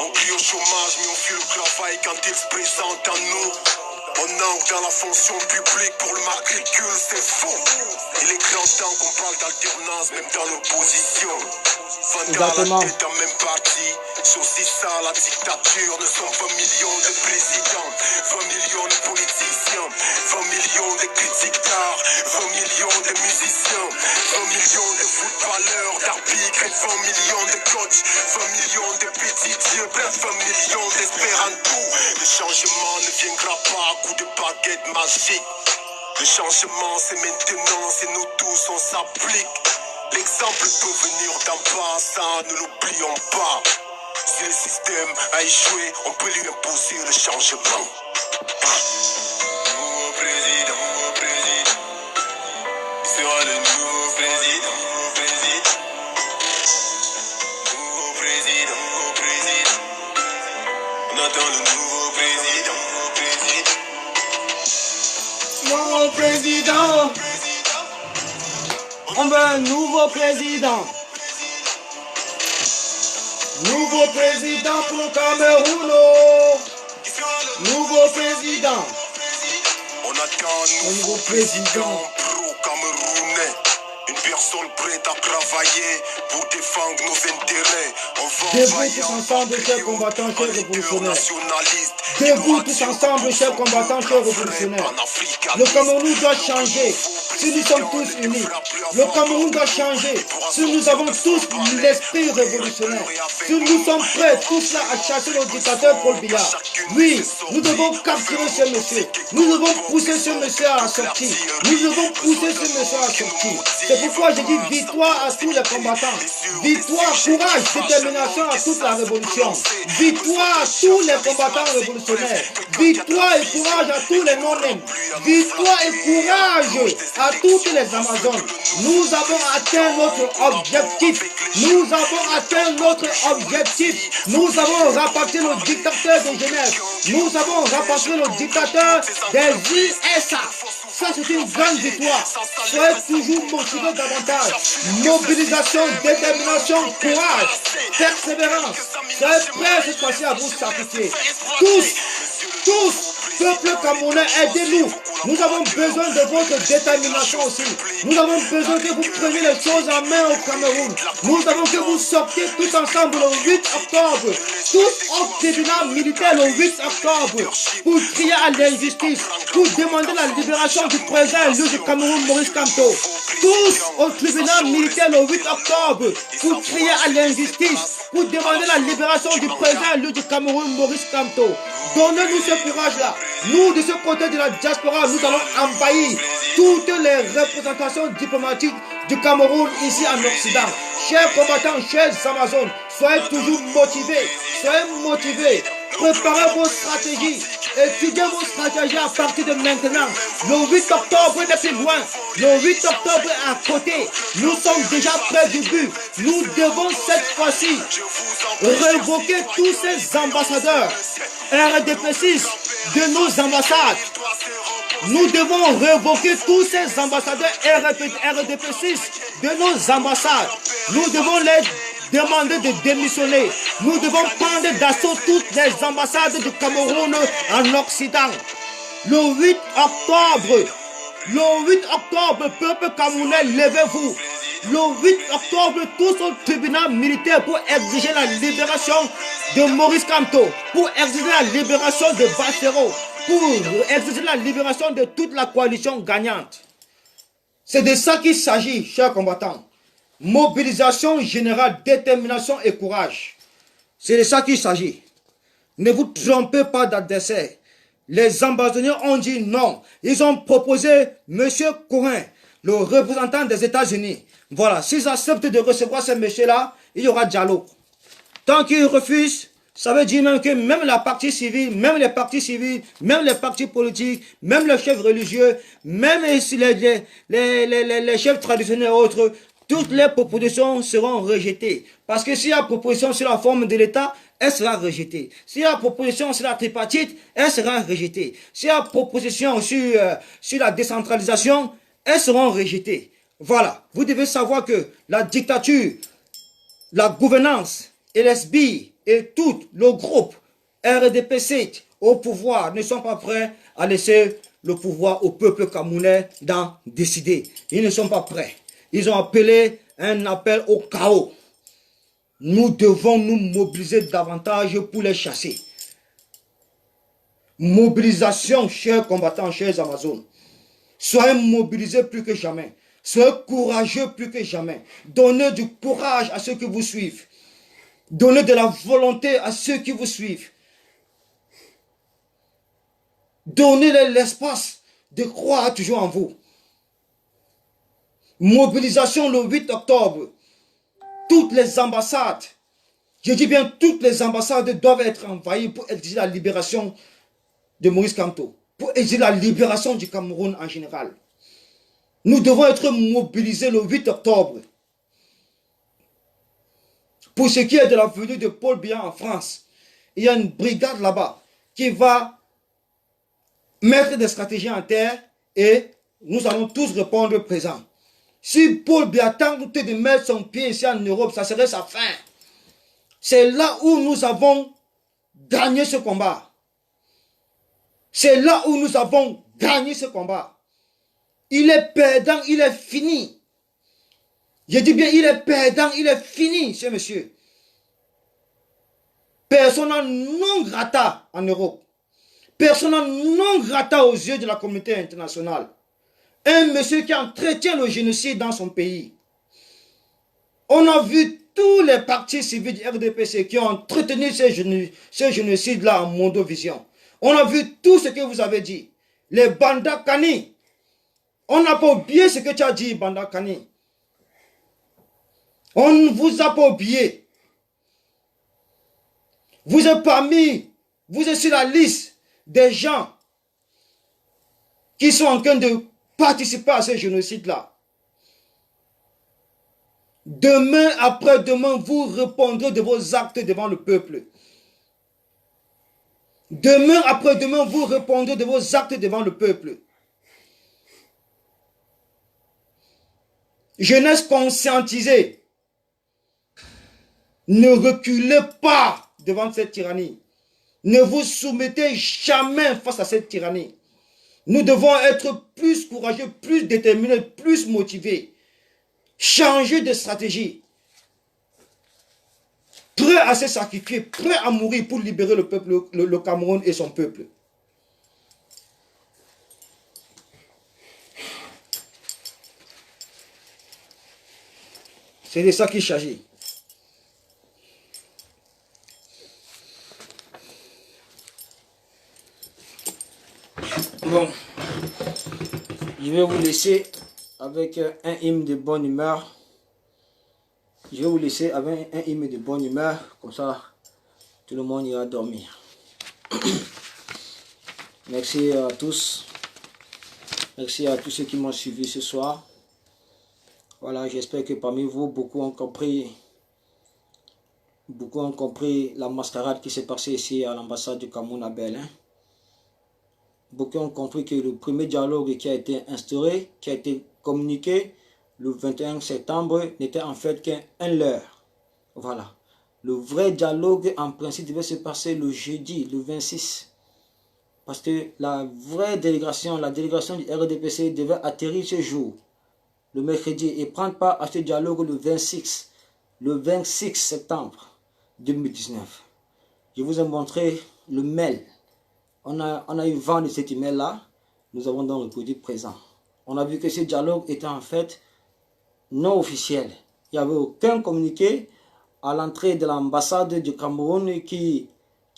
Speaker 4: on crie au chômage mais on fuit le travail quand il se présente à nous. On entre dans la fonction publique pour le matricule, c'est faux. Il est grand temps qu'on parle d'alternance même dans l'opposition.
Speaker 2: Exactement.
Speaker 4: La tête d'un même parti, c'est aussi ça la dictature. Ne sont 20 millions de présidents, 20 millions de politiciens, 20 millions de critiques d'art, 20 millions de musiciens, 20 millions de footballeurs, d'arbitres et 20 millions de coachs, 20 millions de petits dieux, bref 20 millions d'espérantos. Le changement ne viendra pas à coup de baguette magique. Le changement c'est maintenant, c'est nous tous, on s'applique. L'exemple peut venir d'en bas, ça ne l'oublions pas. Si le système a échoué, on peut lui imposer le changement. Nouveau président, il sera le nouveau président, nouveau président, on attend le nouveau président,
Speaker 2: Nouveau président. On veut un nouveau président. Nouveau président pour le Cameroun. Nouveau président.
Speaker 4: On attend un nouveau président pro-camerounais. Une personne prête à travailler pour défendre nos intérêts.
Speaker 2: Debout tous ensemble, chers combattants, chers révolutionnaires. Debout tous ensemble, chers combattants, chers révolutionnaires. Le Cameroun doit changer si nous sommes tous unis. Le Cameroun doit changer si nous avons tous l'esprit révolutionnaire. Si nous sommes prêts tous là à chasser le dictateur Paul Biya. Oui, nous devons capturer ce monsieur. Nous devons pousser ce monsieur à la sortie. Nous devons pousser ce monsieur à la sortie. C'est pourquoi je dis victoire à tous les combattants. Victoire, courage, détermination à toute la révolution. Victoire à tous les combattants révolutionnaires. Victoire et courage à tous les non-nèmes. Victoire et courage à toutes les Amazones. Nous avons atteint notre objectif. Nous avons atteint notre objectif. Nous avons rapatrié le dictateur de Genève. Nous avons rapatrié le dictateur des USA. Ça, c'est une grande victoire. Soyez toujours motivés davantage. Mobilisation, détermination, courage, persévérance. Soyez prêts cette fois-ci à vous sacrifier. Tous, peuple camerounais, aidez-nous. Nous avons besoin de votre détermination aussi. Nous avons besoin que vous preniez les choses en main au Cameroun. Nous avons que vous sortiez tous ensemble le 8 octobre. Tous au tribunal militaire le 8 octobre. Pour crier à l'injustice. Pour demander la libération du président élu du Cameroun, Maurice Kamto. Tous au tribunal militaire le 8 octobre. Pour crier à l'injustice. Pour demander la libération du président élu du Cameroun, Maurice Kamto. Donnez-nous ce courage-là. Nous, de ce côté de la diaspora, nous allons envahir toutes les représentations diplomatiques du Cameroun ici en Occident. Chers combattants, chers Amazones, soyez toujours motivés. Soyez motivés. Préparez vos stratégies. Étudiez vos stratégies à partir de maintenant. Le 8 octobre n'est plus loin. Le 8 octobre est à côté. Nous sommes déjà près du but. Nous devons cette fois-ci révoquer tous ces ambassadeurs RDP6 de nos ambassades. Nous devons révoquer tous ces ambassadeurs RDP6 de nos ambassades. Nous devons les demander de démissionner. Nous devons prendre d'assaut toutes les ambassades du Cameroun en Occident. Le 8 octobre, peuple camerounais, levez-vous. le 8 octobre tous au tribunal militaire pour exiger la libération de Maurice Kamto, pour exiger la libération de Bassero, pour exiger la libération de toute la coalition gagnante. C'est de ça qu'il s'agit, chers combattants. Mobilisation générale, détermination et courage. C'est de ça qu'il s'agit. Ne vous trompez pas d'adversaire. Les ambassadeurs ont dit non. Ils ont proposé M. Corin, le représentant des États-Unis. Voilà, s'ils acceptent de recevoir ce monsieur-là, il y aura dialogue. Tant qu'ils refusent, ça veut dire même que même la partie civile, même les partis civils, même les partis politiques, même les chefs religieux, même les chefs traditionnels et autres, toutes les propositions seront rejetées. Parce que s'il y a proposition sur la forme de l'État, elle sera rejetée. S'il y a proposition sur la tripartite, elle sera rejetée. S'il y a proposition sur la décentralisation, elles seront rejetées. Voilà. Vous devez savoir que la dictature, la gouvernance, LSB et tout le groupe RDPC au pouvoir ne sont pas prêts à laisser le pouvoir au peuple camerounais d'en décider. Ils ne sont pas prêts. Ils ont appelé un appel au chaos. Nous devons nous mobiliser davantage pour les chasser. Mobilisation, chers combattants, chers Amazones. Soyez mobilisés plus que jamais. Soyez courageux plus que jamais. Donnez du courage à ceux qui vous suivent. Donnez de la volonté à ceux qui vous suivent. Donnez-leur l'espace de croire toujours en vous. Mobilisation le 8 octobre. Toutes les ambassades, je dis bien toutes les ambassades doivent être envahies pour exiger la libération de Maurice Kamto, pour exiger la libération du Cameroun en général. Nous devons être mobilisés le 8 octobre. Pour ce qui est de la venue de Paul Biya en France, il y a une brigade là-bas qui va mettre des stratégies en terre et nous allons tous répondre présent. Si Paul Biya tente de mettre son pied ici en Europe, ça serait sa fin. C'est là où nous avons gagné ce combat. C'est là où nous avons gagné ce combat. Il est perdant, il est fini. Je dis bien, il est perdant, il est fini, ce monsieur. Persona non grata en Europe. Persona non grata aux yeux de la communauté internationale. Un monsieur qui entretient le génocide dans son pays. On a vu tous les partis civils du RDPC qui ont entretenu ce génocide-là en mondovision. On a vu tout ce que vous avez dit. Les Banda Kani. On n'a pas oublié ce que tu as dit, Banda Kani. On ne vous a pas oublié. Vous êtes vous êtes sur la liste des gens qui sont en train de participer à ce génocide-là. Demain, après-demain, vous répondrez de vos actes devant le peuple. Demain, après-demain, vous répondrez de vos actes devant le peuple. Jeunesse conscientisée, ne reculez pas devant cette tyrannie. Ne vous soumettez jamais face à cette tyrannie. Nous devons être plus courageux, plus déterminés, plus motivés. Changer de stratégie. Prêt à se sacrifier, prêt à mourir pour libérer le peuple, le Cameroun et son peuple. C'est de ça qu'il s'agit. Bon, je vais vous laisser avec un hymne de bonne humeur. Je vais vous laisser avec un hymne de bonne humeur, comme ça tout le monde ira dormir. Merci à tous. Merci à tous ceux qui m'ont suivi ce soir. Voilà, j'espère que parmi vous, beaucoup ont compris la mascarade qui s'est passée ici à l'ambassade du Cameroun à Berlin. Beaucoup ont compris que le premier dialogue qui a été instauré, qui a été communiqué le 21 septembre, n'était en fait qu'un leurre. Voilà. Le vrai dialogue, en principe, devait se passer le jeudi, le 26. Parce que la vraie délégation, la délégation du RDPC devait atterrir ce jour. le mercredi et prendre part à ce dialogue le 26 septembre 2019. Je vous ai montré le mail. On a eu vent de cet email-là. Nous avons donc reproduit présent. On a vu que ce dialogue était en fait non officiel. Il n'y avait aucun communiqué à l'entrée de l'ambassade du Cameroun qui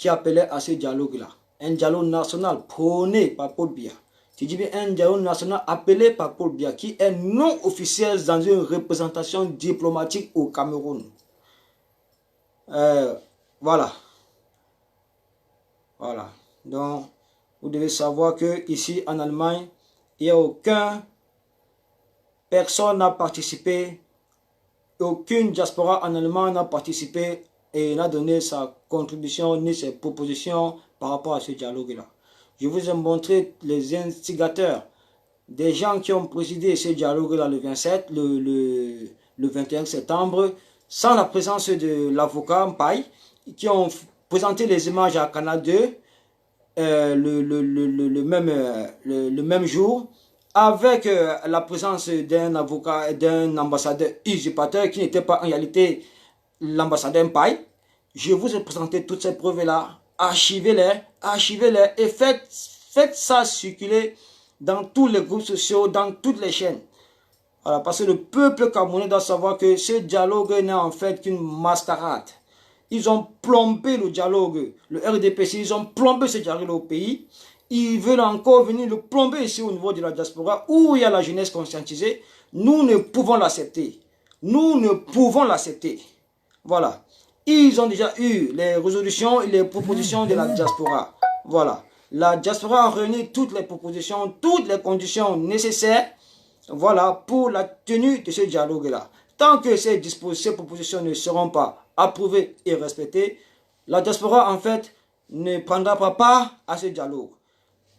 Speaker 2: appelait à ce dialogue-là. Un dialogue national prôné par Paul Biya. Tu dis bien un dialogue national appelé par Paul Biya qui est non officiel dans une représentation diplomatique au Cameroun. Voilà. Voilà. Donc, vous devez savoir que ici en Allemagne, il n'y a personne n'a participé, aucune diaspora en Allemagne n'a participé et n'a donné sa contribution ni ses propositions par rapport à ce dialogue-là. Je vous ai montré les instigateurs, des gens qui ont présidé ce dialogue-là le 21 septembre, sans la présence de l'avocat Mpaye, qui ont présenté les images à Canal 2 le même jour, avec la présence d'un avocat et d'un ambassadeur usurpateur qui n'était pas en réalité l'ambassadeur Mpaye. Je vous ai présenté toutes ces preuves-là. Archivez-les et faites ça circuler dans tous les groupes sociaux, dans toutes les chaînes. Voilà, parce que le peuple camerounais doit savoir que ce dialogue n'est en fait qu'une mascarade. Ils ont plombé le dialogue, le RDPC, ils ont plombé ce dialogue au pays. Ils veulent encore venir le plomber ici au niveau de la diaspora où il y a la jeunesse conscientisée. Nous ne pouvons l'accepter. Nous ne pouvons l'accepter. Voilà. Ils ont déjà eu les résolutions et les propositions de la diaspora. Voilà. La diaspora a réuni toutes les propositions, toutes les conditions nécessaires, voilà, pour la tenue de ce dialogue-là. Tant que ces propositions ne seront pas approuvées et respectées, la diaspora, en fait, ne prendra pas part à ce dialogue.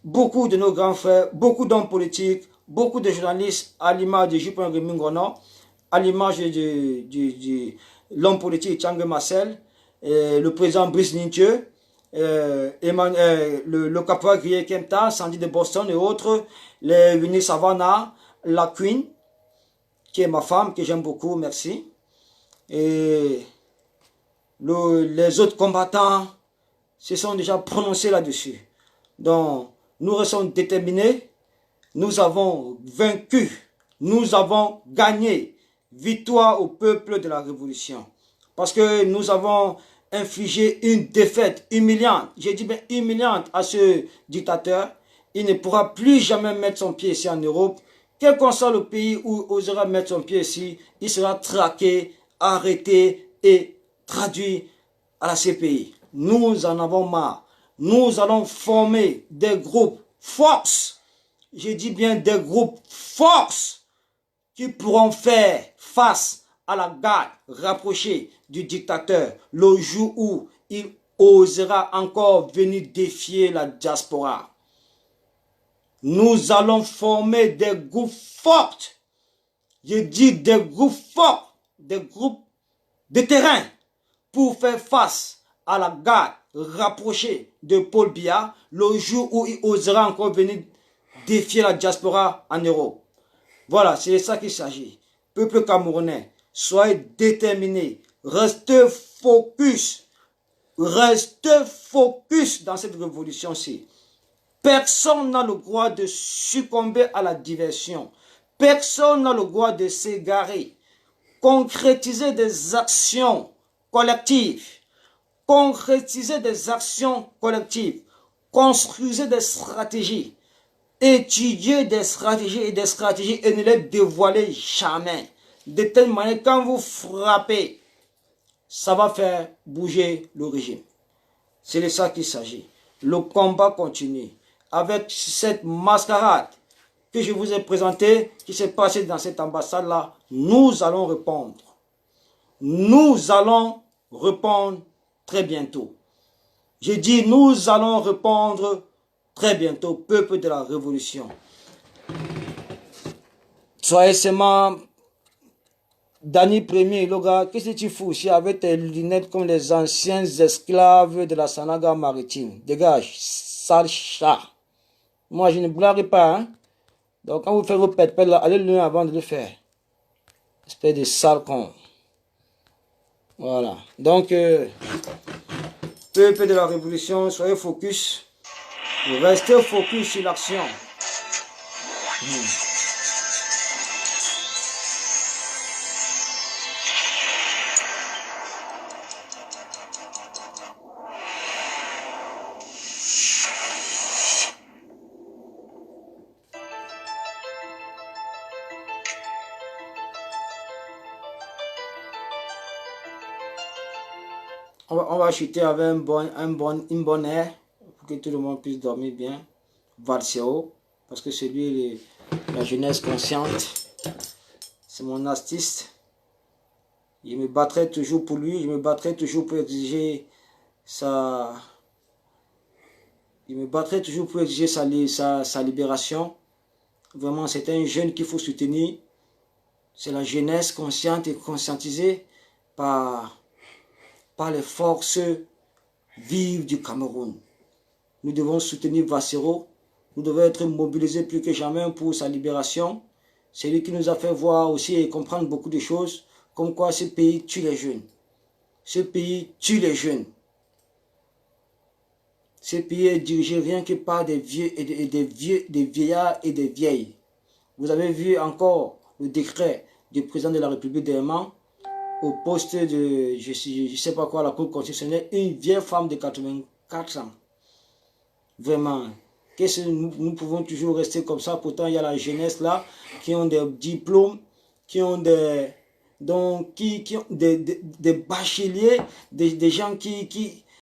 Speaker 2: Beaucoup de nos grands frères, beaucoup d'hommes politiques, beaucoup de journalistes, à l'image de Jupin Remingono, à l'image de l'homme politique Tchang Marcel, le président Brice Nintieu, le caporal Grier Kemta, Sandy de Boston et autres, les Winnie Savannah, la Queen, qui est ma femme, que j'aime beaucoup, merci. Et les autres combattants se sont déjà prononcés là-dessus. Donc, nous restons déterminés, nous avons vaincu, nous avons gagné. Victoire au peuple de la révolution. Parce que nous avons infligé une défaite humiliante. J'ai dit bien humiliante à ce dictateur. Il ne pourra plus jamais mettre son pied ici en Europe. Quel qu'en soit le pays où il osera mettre son pied ici, il sera traqué, arrêté et traduit à la CPI. Nous en avons marre. Nous allons former des groupes force. J'ai dit bien des groupes force qui pourront faire face à la garde rapprochée du dictateur le jour où il osera encore venir défier la diaspora. Nous allons former des groupes forts. Je dis des groupes forts, des groupes de terrain pour faire face à la garde rapprochée de Paul Biya le jour où il osera encore venir défier la diaspora en Europe. Voilà, c'est de ça qu'il s'agit. Peuple camerounais, soyez déterminés, restez focus dans cette révolution-ci. Personne n'a le droit de succomber à la diversion. Personne n'a le droit de s'égarer. Concrétisez des actions collectives. Concrétisez des actions collectives. Construisez des stratégies. Étudiez des stratégies et ne les dévoilez jamais. De telle manière, quand vous frappez, ça va faire bouger le régime. C'est de ça qu'il s'agit. Le combat continue. Avec cette mascarade que je vous ai présentée, qui s'est passée dans cette ambassade-là, nous allons répondre. Nous allons répondre très bientôt. J'ai dit, nous allons répondre très bientôt, peuple de la révolution. Soyez seulement Dany Premier, le gars, qu'est-ce que tu fous ici avec tes lunettes comme les anciens esclaves de la Sanaga maritime? Dégage, sale chat. Moi, je ne blague pas. Hein? Donc, quand vous faites vos pètes là, allez le avant de le faire. Espèce de sale con. Voilà. Donc, peuple de la révolution, soyez focus. Restez focus sur l'action. On va chuter avec une bonne air pour que tout le monde puisse dormir bien. Valseo, parce que c'est lui la jeunesse consciente. C'est mon artiste. Je me battrai toujours pour lui. Je me battrai toujours pour exiger sa... Je me battrai toujours pour exiger sa libération. Vraiment, c'est un jeune qu'il faut soutenir. C'est la jeunesse consciente et conscientisée par les forces vives du Cameroun. Nous devons soutenir Valsero. Nous devons être mobilisés plus que jamais pour sa libération. C'est lui qui nous a fait voir aussi et comprendre beaucoup de choses, comme quoi ce pays tue les jeunes. Ce pays tue les jeunes. Ce pays est dirigé rien que par des vieux et des vieillards et des vieilles. Vous avez vu encore le décret du président de la République d'Allemagne au poste de, je sais pas quoi, la Cour constitutionnelle, une vieille femme de 84 ans. Vraiment. Qu'est-ce que nous pouvons toujours rester comme ça? Pourtant, il y a la jeunesse là, qui ont des diplômes, qui ont des bacheliers, des gens qui